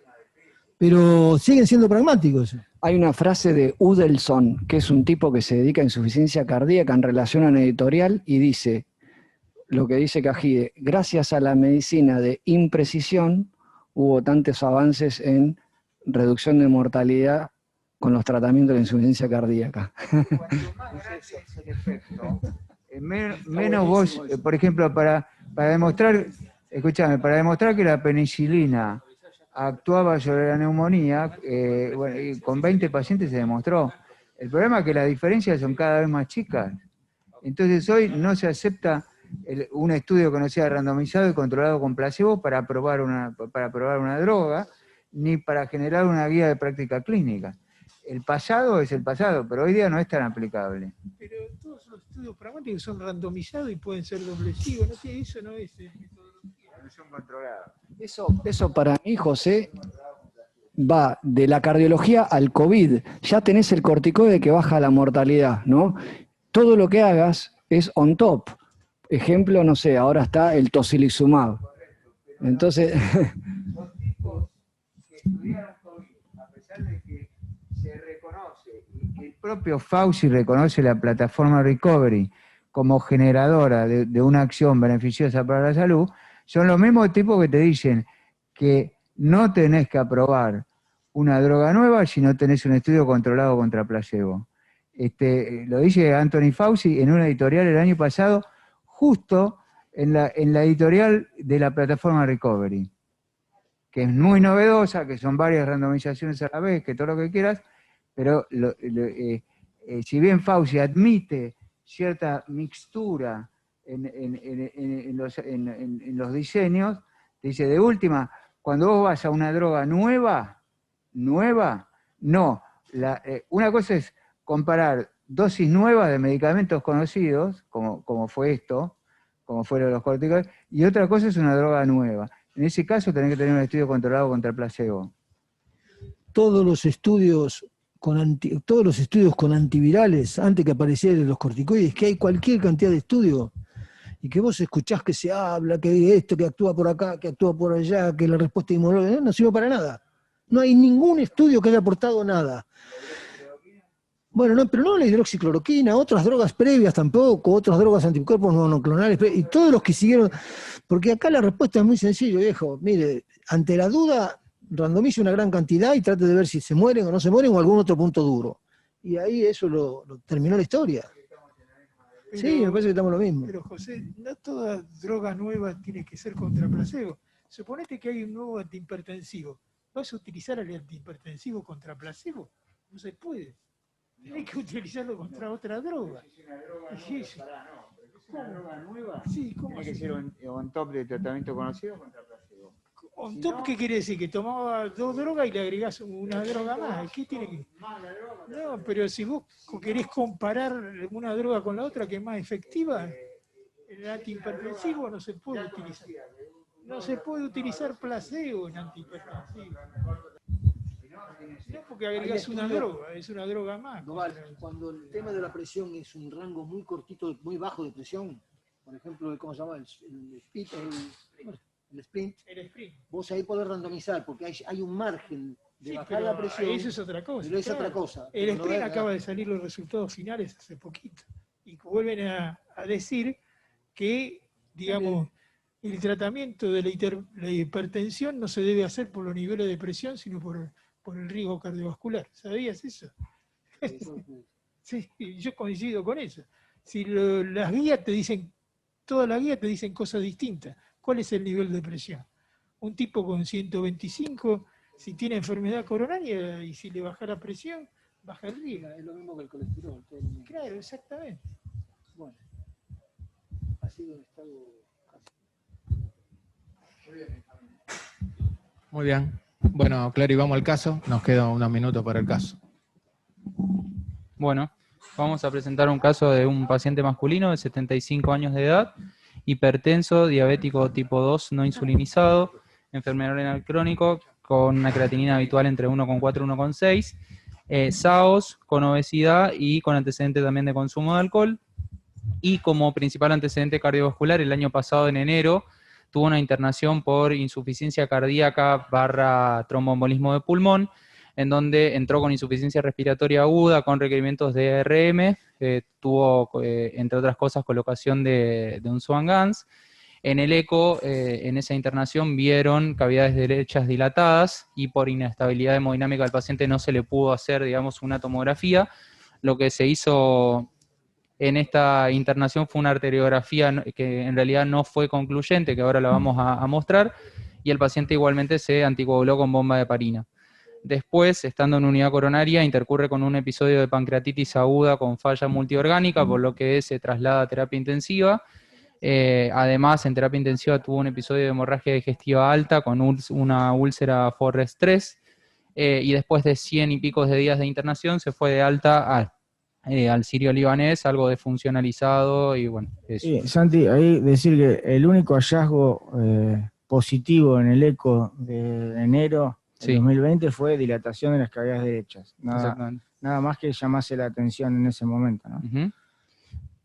pero siguen siendo pragmáticos. Hay una frase de Udelson, que es un tipo que se dedica a insuficiencia cardíaca en relación a una editorial, y dice, lo que dice Cajide, gracias a la medicina de imprecisión hubo tantos avances en reducción de mortalidad con los tratamientos de insuficiencia cardíaca. Cuanto más grande es el efecto, menos vos, por ejemplo, para demostrar, escúchame, para demostrar que la penicilina actuaba sobre la neumonía, y con 20 pacientes se demostró. El problema es que las diferencias son cada vez más chicas. Entonces hoy no se acepta un estudio que no sea randomizado y controlado con placebo para probar una droga, ni para generar una guía de práctica clínica. El pasado es el pasado, pero hoy día no es tan aplicable. Pero todos los estudios pragmáticos son randomizados y pueden ser doblesivos, ¿no? Eso no es metodología. No son controlados. Eso para mí, José, va de la cardiología al COVID. Ya tenés el corticoide que baja la mortalidad, ¿no? Todo lo que hagas es on top. Ejemplo, no sé, ahora está el tocilizumab. Entonces... Los tipos que estudiaron COVID, a pesar de que se reconoce, y que el propio Fauci reconoce la plataforma Recovery como generadora de una acción beneficiosa para la salud, son los mismos tipos que te dicen que no tenés que aprobar una droga nueva si no tenés un estudio controlado contra placebo. Lo dice Anthony Fauci en una editorial el año pasado, justo en la editorial de la plataforma Recovery, que es muy novedosa, que son varias randomizaciones a la vez, que todo lo que quieras, pero si bien Fauci admite cierta mixtura en los diseños, te dice, de última, cuando vos vas a una droga nueva, no. Una cosa es comparar dosis nuevas de medicamentos conocidos, como fue esto, como fueron los corticoides, y otra cosa es una droga nueva. En ese caso tenés que tener un estudio controlado contra el placebo. Todos los estudios con antivirales, antes que aparecieran los corticoides, que hay cualquier cantidad de estudios, y que vos escuchás que se habla, que esto, que actúa por acá, que actúa por allá, que la respuesta inmunológica, no sirve para nada. No hay ningún estudio que haya aportado nada. Bueno, no, pero no la hidroxicloroquina, otras drogas previas tampoco, otras drogas anticuerpos monoclonales, y todos los que siguieron, porque acá la respuesta es muy sencilla, viejo. Mire, ante la duda, randomice una gran cantidad y trate de ver si se mueren o no se mueren o algún otro punto duro. Y ahí eso lo terminó la historia. Pero, Sí, me parece que estamos lo mismo. Pero José, no toda droga nueva tiene que ser contra placebo. Suponete que hay un nuevo antihipertensivo. ¿Vas a utilizar el antihipertensivo contra placebo? No se puede. Tenés que utilizarlo contra otra droga. ¿Qué es eso? ¿Una droga nueva? Sí, ¿cómo Tiene que se- ser on top de tratamiento conocido contra placebo. ¿On Si top no- qué quiere decir? Que tomaba 2 drogas y le agregás una droga más. ¿Qué tiene que...? No, pero si vos querés comparar una droga con la otra que es más efectiva, el antihipertensivo no se puede utilizar. No se puede utilizar placebo en antihipertensivo. No, porque agregás una droga, es una droga más. Cuando el tema de la presión es un rango muy cortito, muy bajo de presión, por ejemplo, ¿cómo se llama? El sprint, El sprint. vos ahí podés randomizar, porque hay un margen de Sí, bajar pero la presión. eso es otra cosa. Pero es claro. otra cosa. El Pero no sprint es- acaba de salir los resultados finales hace poquito. Y vuelven a decir que, digamos, el tratamiento de la hipertensión no se debe hacer por los niveles de presión, sino por el riesgo cardiovascular. ¿Sabías eso? Sí, yo coincido con eso. Si las guías te dicen, todas las guías te dicen cosas distintas. ¿Cuál es el nivel de presión? Un tipo con 125, si tiene enfermedad coronaria y si le baja la presión, baja el riesgo. Es lo mismo que el colesterol, todo lo mismo. Claro, exactamente. Bueno, ha sido un estado... Muy bien. Bueno, Clary, vamos al caso. Nos quedan unos minutos para el caso. Bueno, vamos a presentar un caso de un paciente masculino de 75 años de edad, hipertenso, diabético tipo 2 no insulinizado, enfermedad renal crónico con una creatinina habitual entre 1,4 y 1,6, SAOS, con obesidad y con antecedente también de consumo de alcohol. Y como principal antecedente cardiovascular, el año pasado en enero tuvo una internación por insuficiencia cardíaca / tromboembolismo de pulmón, en donde entró con insuficiencia respiratoria aguda, con requerimientos de ARM, tuvo, entre otras cosas, colocación de un Swan-Ganz. En el eco, en esa internación, vieron cavidades derechas dilatadas y por inestabilidad hemodinámica del paciente no se le pudo hacer, digamos, una tomografía. Lo que se hizo en esta internación fue una arteriografía que en realidad no fue concluyente, que ahora la vamos a mostrar, y el paciente igualmente se anticoaguló con bomba de heparina. Después, estando en unidad coronaria, intercurre con un episodio de pancreatitis aguda con falla multiorgánica, por lo que se traslada a terapia intensiva. Además, en terapia intensiva tuvo un episodio de hemorragia digestiva alta con una úlcera Forrest 3, y después de 100 y pico de días de internación se fue de alta al sirio libanés, algo defuncionalizado y bueno, eso. Sí, Santi, ahí decir que el único hallazgo positivo en el eco de enero de Sí. 2020 fue dilatación de las cavidades derechas. Exactamente. Nada más que llamase la atención en ese momento, ¿no? Ujú.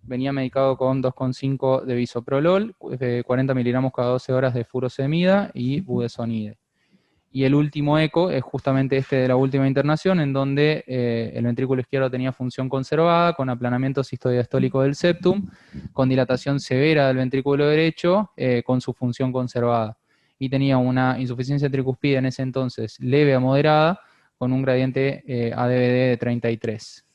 Venía medicado con 2,5 de bisoprolol, 40 miligramos cada 12 horas de furosemida y budesonide. Y el último eco es justamente este de la última internación, en donde el ventrículo izquierdo tenía función conservada, con aplanamiento sistodiastólico del septum, con dilatación severa del ventrículo derecho, con su función conservada. Y tenía una insuficiencia tricuspide en ese entonces leve a moderada, con un gradiente ADVD de 33.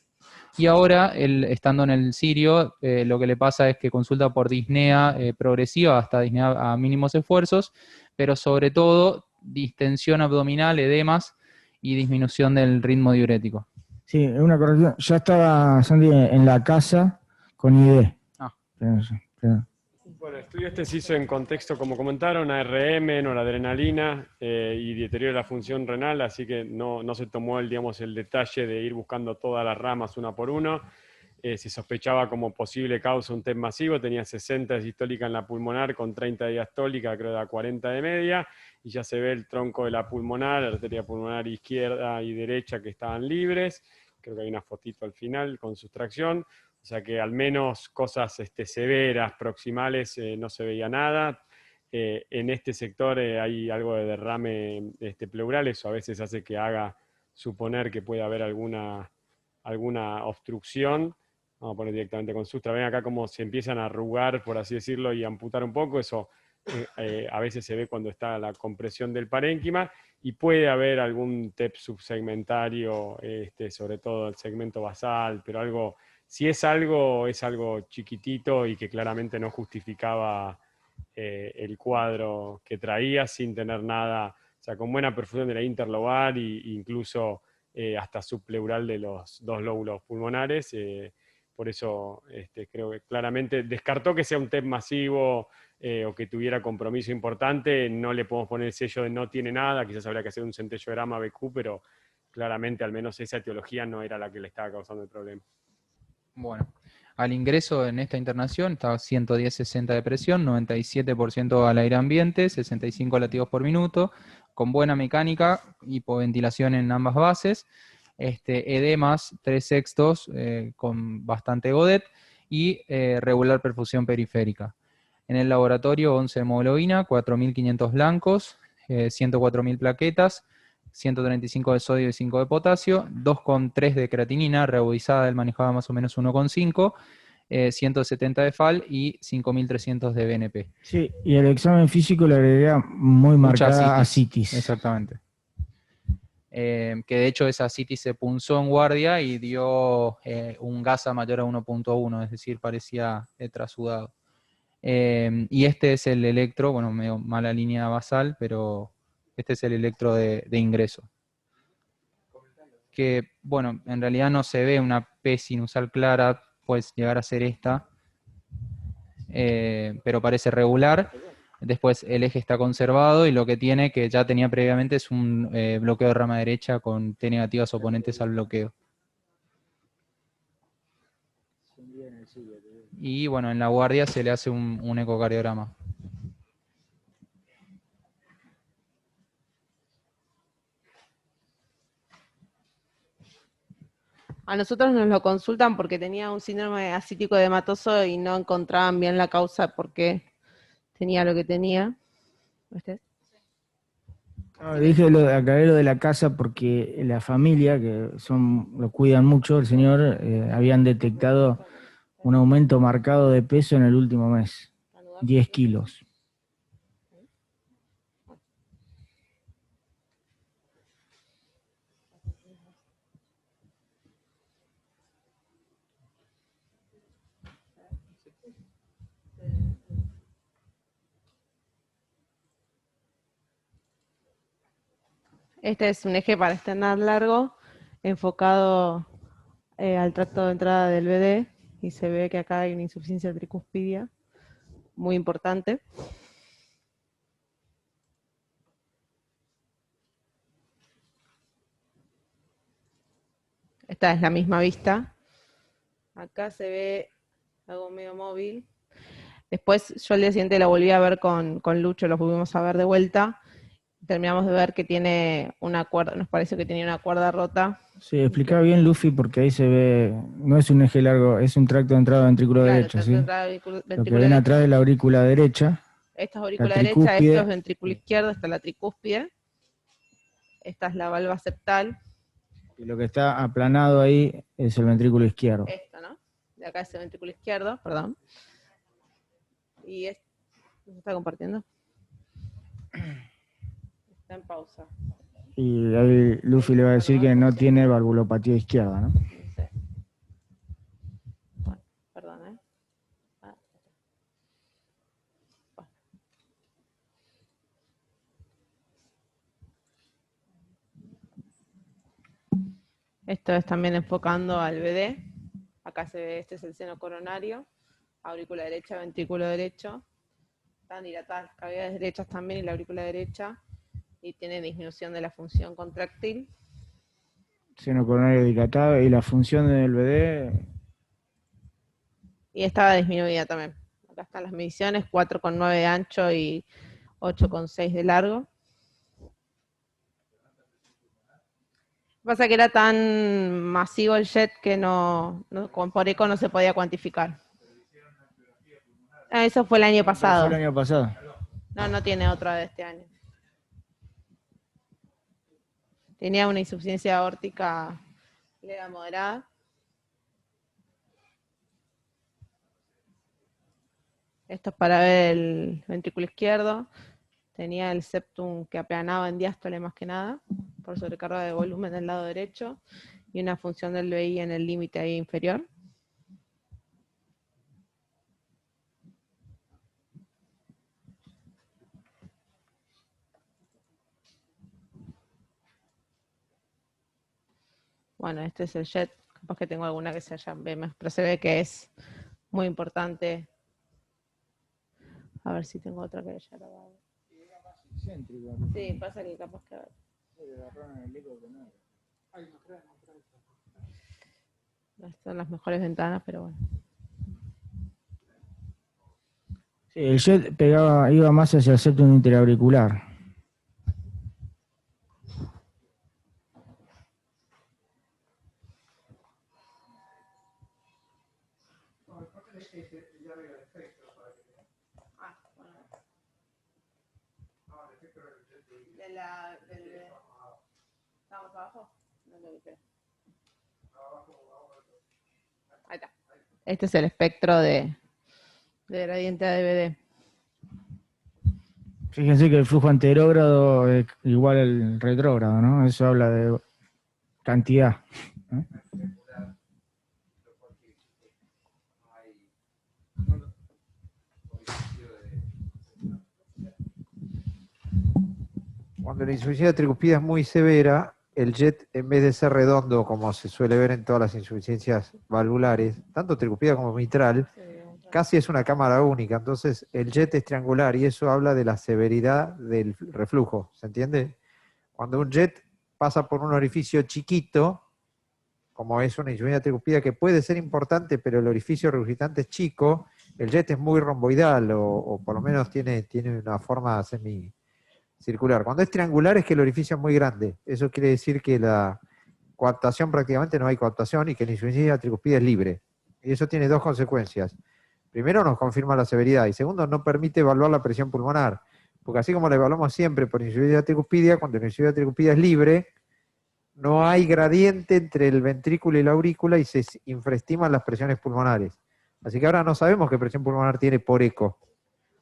Y ahora, estando en el sirio, lo que le pasa es que consulta por disnea progresiva, hasta disnea a mínimos esfuerzos, pero sobre todo distensión abdominal, edemas y disminución del ritmo diurético. Sí, una corrección. Ya estaba Santi en la casa con ID. Ah. Bueno, el estudio este se hizo en contexto, como comentaron, ARM, noradrenalina y deterioro de la función renal, así que no se tomó el detalle de ir buscando todas las ramas una por una. se sospechaba como posible causa un TEP masivo, tenía 60 de sistólica en la pulmonar con 30 de diastólica, creo que da 40 de media, y ya se ve el tronco de la pulmonar, la arteria pulmonar izquierda y derecha que estaban libres, creo que hay una fotito al final con sustracción, o sea que al menos cosas severas, proximales, no se veía nada. En este sector hay algo de derrame pleural, eso a veces hace que haga suponer que puede haber alguna obstrucción. Vamos a poner directamente con sustra. Ven acá cómo se empiezan a arrugar, por así decirlo, y amputar un poco. Eso a veces se ve cuando está la compresión del parénquima, y puede haber algún TEP subsegmentario, sobre todo el segmento basal, pero algo, si es algo chiquitito y que claramente no justificaba el cuadro que traía, sin tener nada, o sea, con buena perfusión de la interlobar e incluso hasta subpleural de los dos lóbulos pulmonares. Por eso creo que claramente descartó que sea un TEP masivo o que tuviera compromiso importante. No le podemos poner el sello de no tiene nada, quizás habría que hacer un centellograma BQ, pero claramente al menos esa etiología no era la que le estaba causando el problema. Bueno, al ingreso en esta internación estaba 110-60 de presión, 97% al aire ambiente, 65 latidos por minuto, con buena mecánica, hipoventilación en ambas bases, edemas 3/6 con bastante Godet y regular perfusión periférica. En el laboratorio 11 hemoglobina, 4.500 blancos, 104.000 plaquetas, 135 de sodio y 5 de potasio, 2,3 de creatinina, rebaudizada, él manejaba más o menos 1,5, 170 de FAL y 5.300 de BNP. Sí, y el examen físico le agregaría muy marcada ascitis. Exactamente. Que de hecho esa ascitis se punzó en guardia y dio un gasa mayor a 1.1, es decir, parecía trasudado. Y este es el electro, bueno, medio mala línea basal, pero este es el electro de ingreso. Que, bueno, en realidad no se ve una P sinusal clara, puede llegar a ser esta, pero parece regular. Después el eje está conservado y lo que tiene, que ya tenía previamente, es un bloqueo de rama derecha con T negativas oponentes al bloqueo. Y bueno, en la guardia se le hace un ecocardiograma. A nosotros nos lo consultan porque tenía un síndrome ascítico edematoso y no encontraban bien la causa por qué tenía lo que tenía. ¿Usted? No, dije aclaré lo de la casa porque la familia, que lo cuidan mucho, el señor, habían detectado un aumento marcado de peso en el último mes, 10 kilos. Este es un eje para externar largo, enfocado al tracto de entrada del BD, y se ve que acá hay una insuficiencia tricúspide muy importante. Esta es la misma vista. Acá se ve algo medio móvil. Después yo el día siguiente la volví a ver con Lucho, los volvimos a ver de vuelta. Terminamos de ver que tiene una cuerda, nos parece que tenía una cuerda rota. Sí, explica bien, Luffy, porque ahí se ve, no es un eje largo, es un tracto de entrada ventrículo derecho, ¿sí? Lo que ven atrás es la aurícula derecha. Esta es aurícula derecha, esto es ventrículo izquierdo, esta es la tricúspide. Esta es la valva septal. Y lo que está aplanado ahí es el ventrículo izquierdo. Esto, ¿no? De acá es el ventrículo izquierdo, perdón. Y esto se está compartiendo. Está en pausa. Y ahí Luffy le va a decir que no tiene valvulopatía izquierda, ¿no? Sí. Bueno, perdón, ¿eh? Bueno. Esto es también enfocando al BD. Acá se ve, este es el seno coronario, aurícula derecha, ventrículo derecho. Están dilatadas las cavidades derechas también y la aurícula derecha. Y tiene disminución de la función contráctil. Seno coronario dilatado y la función del BD Y estaba disminuida también. Acá están las mediciones, 4,9 de ancho y 8,6 de largo. Pasa que era tan masivo el jet que con por eco no se podía cuantificar. Ah, eso fue el año pasado. Fue el año pasado. No tiene otra de este año. Tenía una insuficiencia aórtica leve a moderada. Esto es para ver el ventrículo izquierdo. Tenía el septum que aplanaba en diástole más que nada, por sobrecarga de volumen del lado derecho, y una función del VI en el límite ahí inferior. Bueno, este es el jet. Capaz que tengo alguna que se haya menos, pero se ve que es muy importante. A ver si tengo otra que haya grabado. Sí, pasa que capaz que... Estas son las mejores ventanas, pero bueno. Sí, el jet iba más hacia el septum interauricular. ¿Estamos abajo? No lo vi. Ahí está. Este es el espectro de gradiente ADVD. Fíjense que el flujo anterógrado es igual al retrógrado, ¿no? Eso habla de cantidad, ¿no? Cuando la insuficiencia tricúspide es muy severa, el jet, en vez de ser redondo, como se suele ver en todas las insuficiencias valvulares, tanto tricúspida como mitral, casi es una cámara única. Entonces, el jet es triangular y eso habla de la severidad del reflujo. ¿Se entiende? Cuando un jet pasa por un orificio chiquito, como es una insuficiencia tricúspida que puede ser importante, pero el orificio regurgitante es chico, el jet es muy romboidal o por lo menos tiene una forma semicircular. Cuando es triangular es que el orificio es muy grande. Eso quiere decir que la coaptación prácticamente no hay coaptación y que la insuficiencia tricúspide es libre. Y eso tiene dos consecuencias. Primero, nos confirma la severidad y segundo, no permite evaluar la presión pulmonar. Porque así como la evaluamos siempre por insuficiencia tricuspidia, cuando la insuficiencia tricuspidia es libre, no hay gradiente entre el ventrículo y la aurícula y se infraestiman las presiones pulmonares. Así que ahora no sabemos qué presión pulmonar tiene por eco,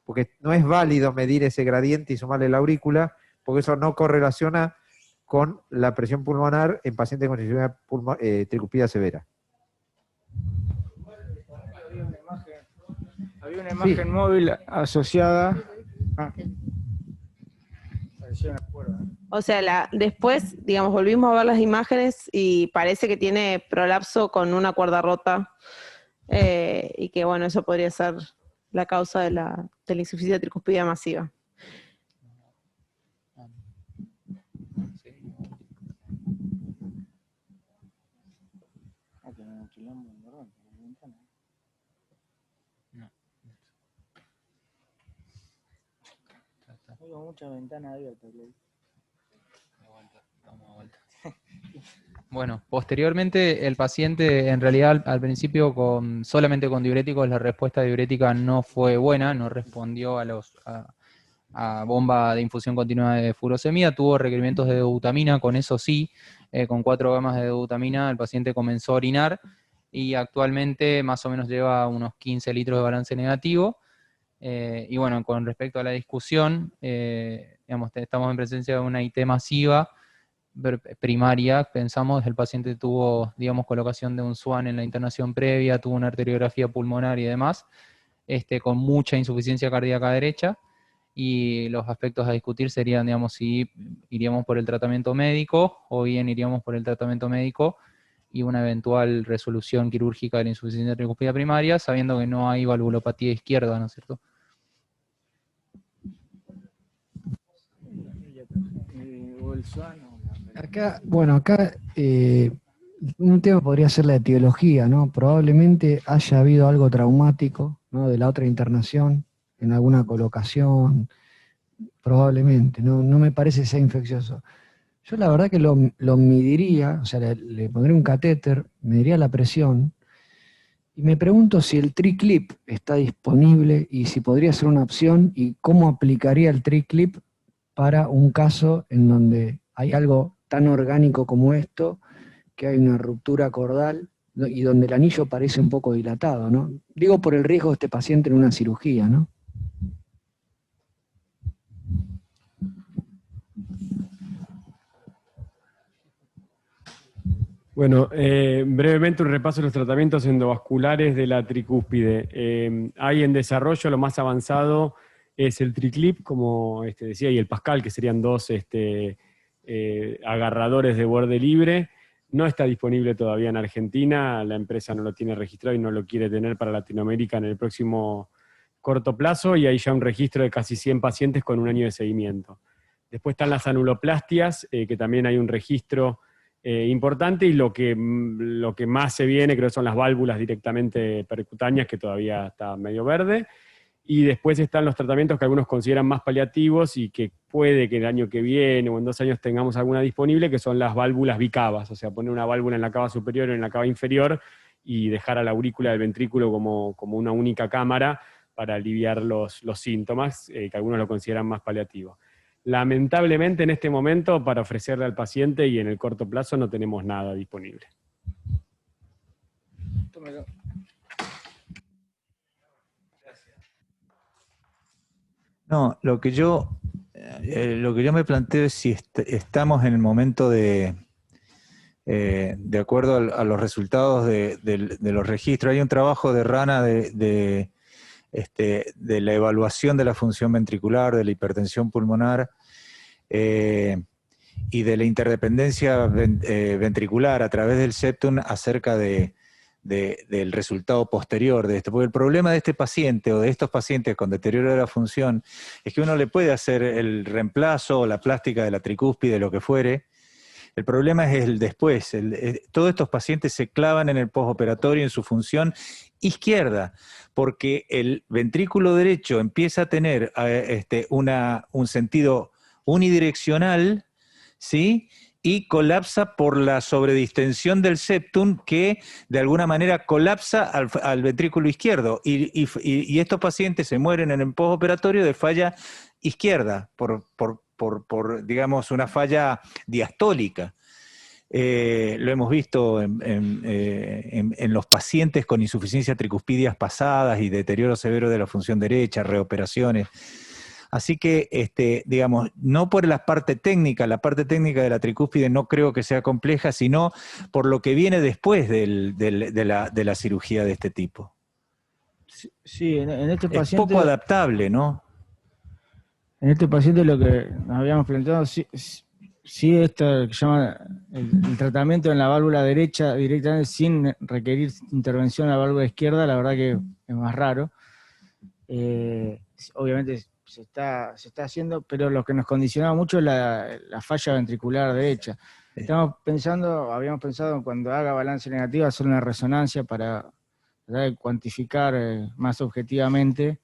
porque no es válido medir ese gradiente y sumarle la aurícula, porque eso no correlaciona con la presión pulmonar en pacientes con insuficiencia tricuspida severa. Había una imagen móvil asociada. O sea, después, digamos, volvimos a ver las imágenes y parece que tiene prolapso con una cuerda rota y que, bueno, eso podría ser la causa de la insuficiencia tricuspida masiva. Tengo muchas ventanas abiertas. Bueno, posteriormente el paciente en realidad al principio solamente con diuréticos la respuesta diurética no fue buena, no respondió a bomba de infusión continua de furosemida, tuvo requerimientos de dobutamina, con eso sí, con 4 gamas de dobutamina el paciente comenzó a orinar y actualmente más o menos lleva unos 15 litros de balance negativo. Y bueno, con respecto a la discusión, digamos, estamos en presencia de una IT masiva primaria, pensamos, el paciente tuvo, digamos, colocación de un SWAN en la internación previa, tuvo una arteriografía pulmonar y demás, con mucha insuficiencia cardíaca derecha, y los aspectos a discutir serían, digamos, si iríamos por el tratamiento médico o bien iríamos por el tratamiento médico y una eventual resolución quirúrgica de la insuficiencia tricuspida primaria, sabiendo que no hay valvulopatía izquierda, ¿no es cierto? Acá Un tema podría ser la etiología, ¿no? Probablemente haya habido algo traumático, ¿no? De la otra internación, en alguna colocación, probablemente, no me parece ser infeccioso. Yo la verdad que lo mediría, o sea, le pondría un catéter, mediría la presión, y me pregunto si el TriClip está disponible y si podría ser una opción y cómo aplicaría el TriClip para un caso en donde hay algo tan orgánico como esto, que hay una ruptura cordal ¿no? Y donde el anillo parece un poco dilatado, ¿no? Digo por el riesgo de este paciente en una cirugía, ¿no? Bueno, brevemente un repaso de los tratamientos endovasculares de la tricúspide. Hay en desarrollo, lo más avanzado es el TriClip, como decía, y el Pascal, que serían dos agarradores de borde libre. No está disponible todavía en Argentina, la empresa no lo tiene registrado y no lo quiere tener para Latinoamérica en el próximo corto plazo, y hay ya un registro de casi 100 pacientes con 1 año de seguimiento. Después están las anuloplastias, que también hay un registro importante, y lo que más se viene creo son las válvulas directamente percutáneas, que todavía está medio verde. Y después están los tratamientos que algunos consideran más paliativos y que puede que el año que viene o en 2 años tengamos alguna disponible, que son las válvulas bicavas, o sea, poner una válvula en la cava superior o en la cava inferior y dejar a la aurícula del ventrículo como una única cámara para aliviar los síntomas, que algunos lo consideran más paliativos. Lamentablemente en este momento, para ofrecerle al paciente y en el corto plazo, no tenemos nada disponible. No, lo que yo me planteo es si estamos en el momento de acuerdo a los resultados de los registros. Hay un trabajo de Rana de la evaluación de la función ventricular, de la hipertensión pulmonar y de la interdependencia ventricular a través del septum acerca del resultado posterior de esto. Porque el problema de este paciente o de estos pacientes con deterioro de la función es que uno le puede hacer el reemplazo o la plástica de la tricúspide, lo que fuere. El problema es el después. Todos estos pacientes se clavan en el postoperatorio en su función izquierda, porque el ventrículo derecho empieza a tener un sentido unidireccional, ¿sí? Y colapsa por la sobredistensión del septum, que de alguna manera colapsa al ventrículo izquierdo. Y estos pacientes se mueren en el postoperatorio de falla izquierda, por digamos, una falla diastólica. Lo hemos visto en los pacientes con insuficiencia tricuspidias pasadas y deterioro severo de la función derecha, reoperaciones. Así que, digamos, no por la parte técnica de la tricúspide no creo que sea compleja, sino por lo que viene después de la cirugía de este tipo. Sí, en este paciente... Es poco adaptable, ¿no? En este paciente lo que nos habíamos planteado, sí esto que llama el tratamiento en la válvula derecha directamente sin requerir intervención en la válvula izquierda, la verdad que es más raro. Obviamente se está haciendo, pero lo que nos condicionaba mucho es la falla ventricular derecha. Habíamos pensado cuando haga balance negativo hacer una resonancia para tratar de cuantificar más objetivamente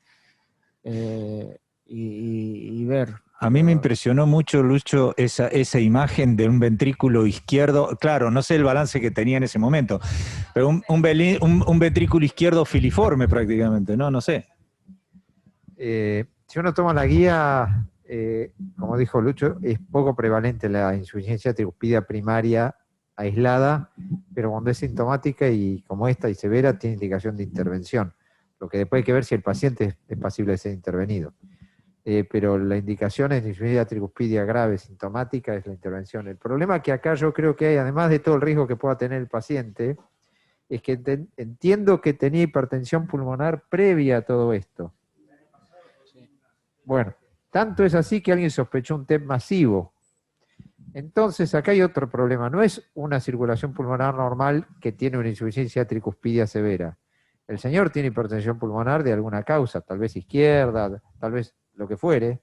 y ver. A mí me impresionó mucho, Lucho, esa imagen de un ventrículo izquierdo. Claro, no sé el balance que tenía en ese momento, pero un ventrículo izquierdo filiforme prácticamente, ¿no? No sé. Si uno toma la guía, como dijo Lucho, es poco prevalente la insuficiencia tricuspidea primaria aislada, pero cuando es sintomática y como esta y severa, tiene indicación de intervención. Lo que después hay que ver si el paciente es pasible de ser intervenido. Pero la indicación en insuficiencia tricuspidia grave sintomática es la intervención. El problema que acá yo creo que hay, además de todo el riesgo que pueda tener el paciente, es que entiendo que tenía hipertensión pulmonar previa a todo esto. Bueno, tanto es así que alguien sospechó un TEP masivo. Entonces acá hay otro problema, no es una circulación pulmonar normal que tiene una insuficiencia tricuspidia severa. El señor tiene hipertensión pulmonar de alguna causa, tal vez izquierda, tal vez lo que fuere,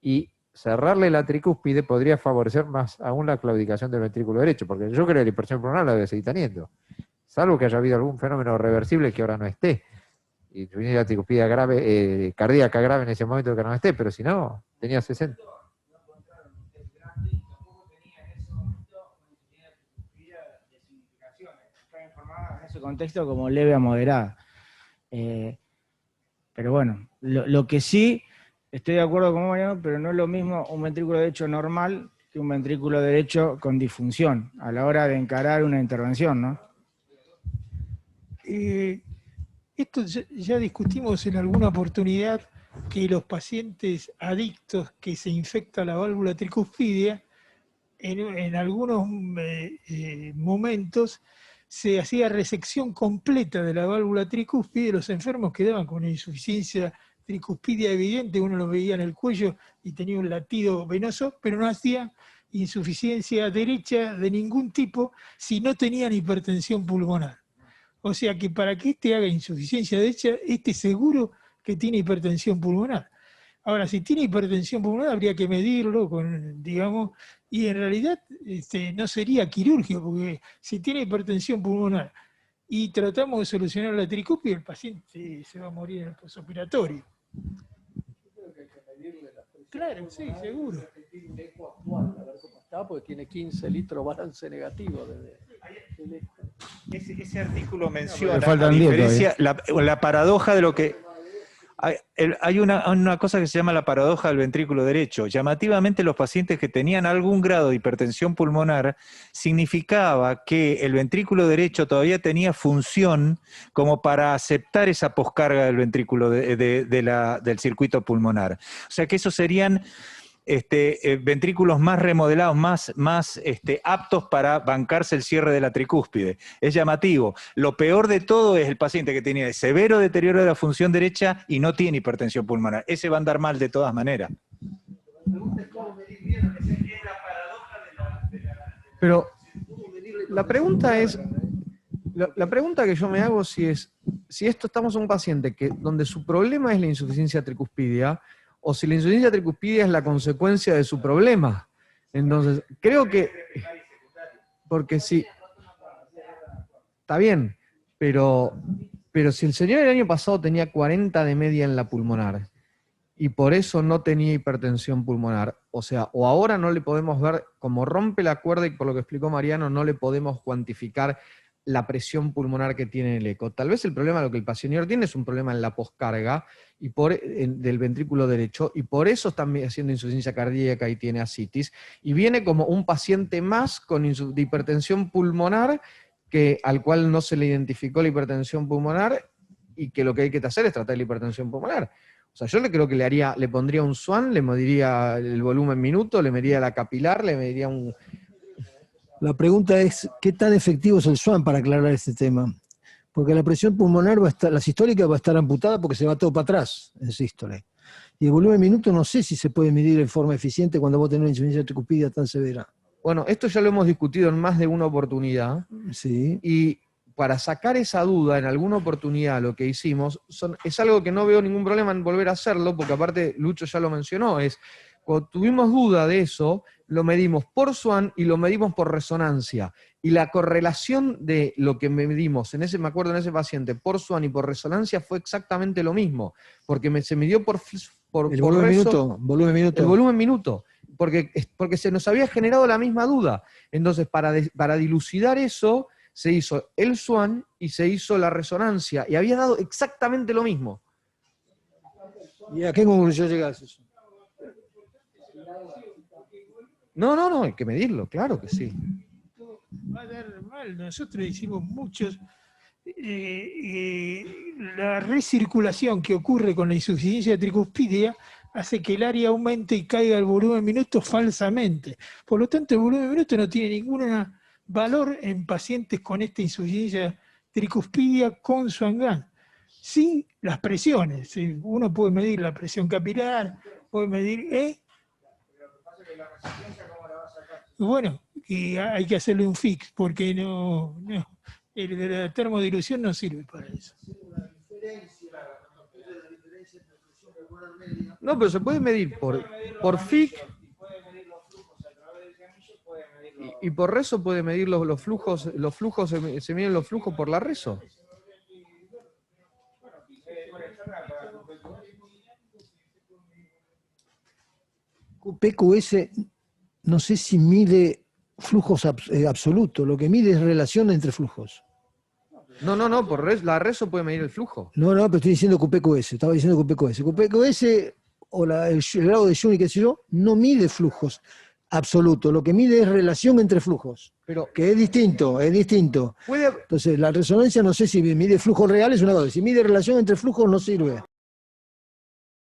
y cerrarle la tricúspide podría favorecer más aún la claudicación del ventrículo derecho, porque yo creo que la hipertensión pulmonar la debe seguir teniendo, salvo que haya habido algún fenómeno reversible que ahora no esté, y tuviera la tricúspide grave, cardíaca grave en ese momento que no esté, pero si no, tenía 60. En ese contexto como leve a moderada. Pero bueno, lo que sí, estoy de acuerdo con Mariano, pero no es lo mismo un ventrículo derecho normal que un ventrículo derecho con disfunción, a la hora de encarar una intervención, ¿no? Esto ya discutimos en alguna oportunidad que los pacientes adictos que se infecta la válvula tricuspidia, en algunos momentos se hacía resección completa de la válvula tricúspide, los enfermos quedaban con insuficiencia tricuspidia evidente, uno lo veía en el cuello y tenía un latido venoso, pero no hacía insuficiencia derecha de ningún tipo si no tenían hipertensión pulmonar. O sea que para que haga insuficiencia derecha, seguro que tiene hipertensión pulmonar. Ahora, si tiene hipertensión pulmonar, habría que medirlo, digamos, y en realidad no sería quirúrgico, porque si tiene hipertensión pulmonar y tratamos de solucionar la tricúspide, el paciente se va a morir en el posoperatorio. Claro, sí, seguro. Porque tiene 15 litros balance negativo. Ese artículo menciona la diferencia, la paradoja de lo que... Hay una cosa que se llama la paradoja del ventrículo derecho. Llamativamente, los pacientes que tenían algún grado de hipertensión pulmonar significaba que el ventrículo derecho todavía tenía función como para aceptar esa poscarga del ventrículo del circuito pulmonar. O sea que esos serían ventrículos más remodelados, más aptos para bancarse el cierre de la tricúspide. Es llamativo. Lo peor de todo es el paciente que tenía severo deterioro de la función derecha y no tiene hipertensión pulmonar. Ese va a andar mal de todas maneras. Pero la pregunta es, la pregunta que yo me hago si esto estamos en un paciente donde su problema es la insuficiencia tricuspidia, o si la insuficiencia tricuspidia es la consecuencia de su problema. Entonces, creo que... Porque sí, está bien, pero si el señor el año pasado tenía 40 de media en la pulmonar, y por eso no tenía hipertensión pulmonar, o sea, o ahora no le podemos ver, como rompe la cuerda, y por lo que explicó Mariano, no le podemos cuantificar la presión pulmonar que tiene el eco. Tal vez el problema, lo que el paciente tiene, es un problema en la poscarga del ventrículo derecho, y por eso está haciendo insuficiencia cardíaca y tiene ascitis, y viene como un paciente más de hipertensión pulmonar, al cual no se le identificó la hipertensión pulmonar, y que lo que hay que hacer es tratar la hipertensión pulmonar. O sea, yo creo que le pondría un SWAN, le mediría el volumen minuto, le mediría la capilar, le mediría un... La pregunta es, ¿qué tan efectivo es el SWAN para aclarar este tema? Porque la presión pulmonar la sistólica va a estar amputada porque se va todo para atrás en sístole. Y el volumen minuto no sé si se puede medir en forma eficiente cuando vos tenés una insuficiencia tricuspidia tan severa. Bueno, esto ya lo hemos discutido en más de una oportunidad. Sí. Y para sacar esa duda en alguna oportunidad lo que hicimos, es algo que no veo ningún problema en volver a hacerlo, porque aparte Lucho ya lo mencionó, cuando tuvimos duda de eso, lo medimos por SWAN y lo medimos por resonancia. Y la correlación de lo que medimos, me acuerdo en ese paciente, por SWAN y por resonancia fue exactamente lo mismo, porque se midió por el volumen minuto. El volumen minuto, porque se nos había generado la misma duda. Entonces, para dilucidar eso, se hizo el SWAN y se hizo la resonancia, y había dado exactamente lo mismo. ¿Y a qué conclusión llegás eso? No, hay que medirlo, claro que sí. Va a dar mal, nosotros hicimos muchos. La recirculación que ocurre con la insuficiencia tricuspidia hace que el área aumente y caiga el volumen minuto falsamente. Por lo tanto, el volumen minuto no tiene ningún valor en pacientes con esta insuficiencia tricuspidia con SWAN-GAN. Sí, las presiones. ¿Sí? Uno puede medir la presión capilar, puede medir... Bueno, y hay que hacerle un fix, porque el de la termodilución no sirve para eso. No, pero se puede medir por FIC y por reso puede medir los flujos se miden los flujos por la reso. PQS no sé si mide flujos absolutos, lo que mide es relación entre flujos. No, la reso puede medir el flujo. No, pero estoy diciendo QPQS, estaba diciendo QPQS. QPQS o el grado de Juni, qué sé yo, no mide flujos absolutos, lo que mide es relación entre flujos, pero que es distinto. Entonces, la resonancia no sé si mide flujos reales o una cosa, si mide relación entre flujos no sirve.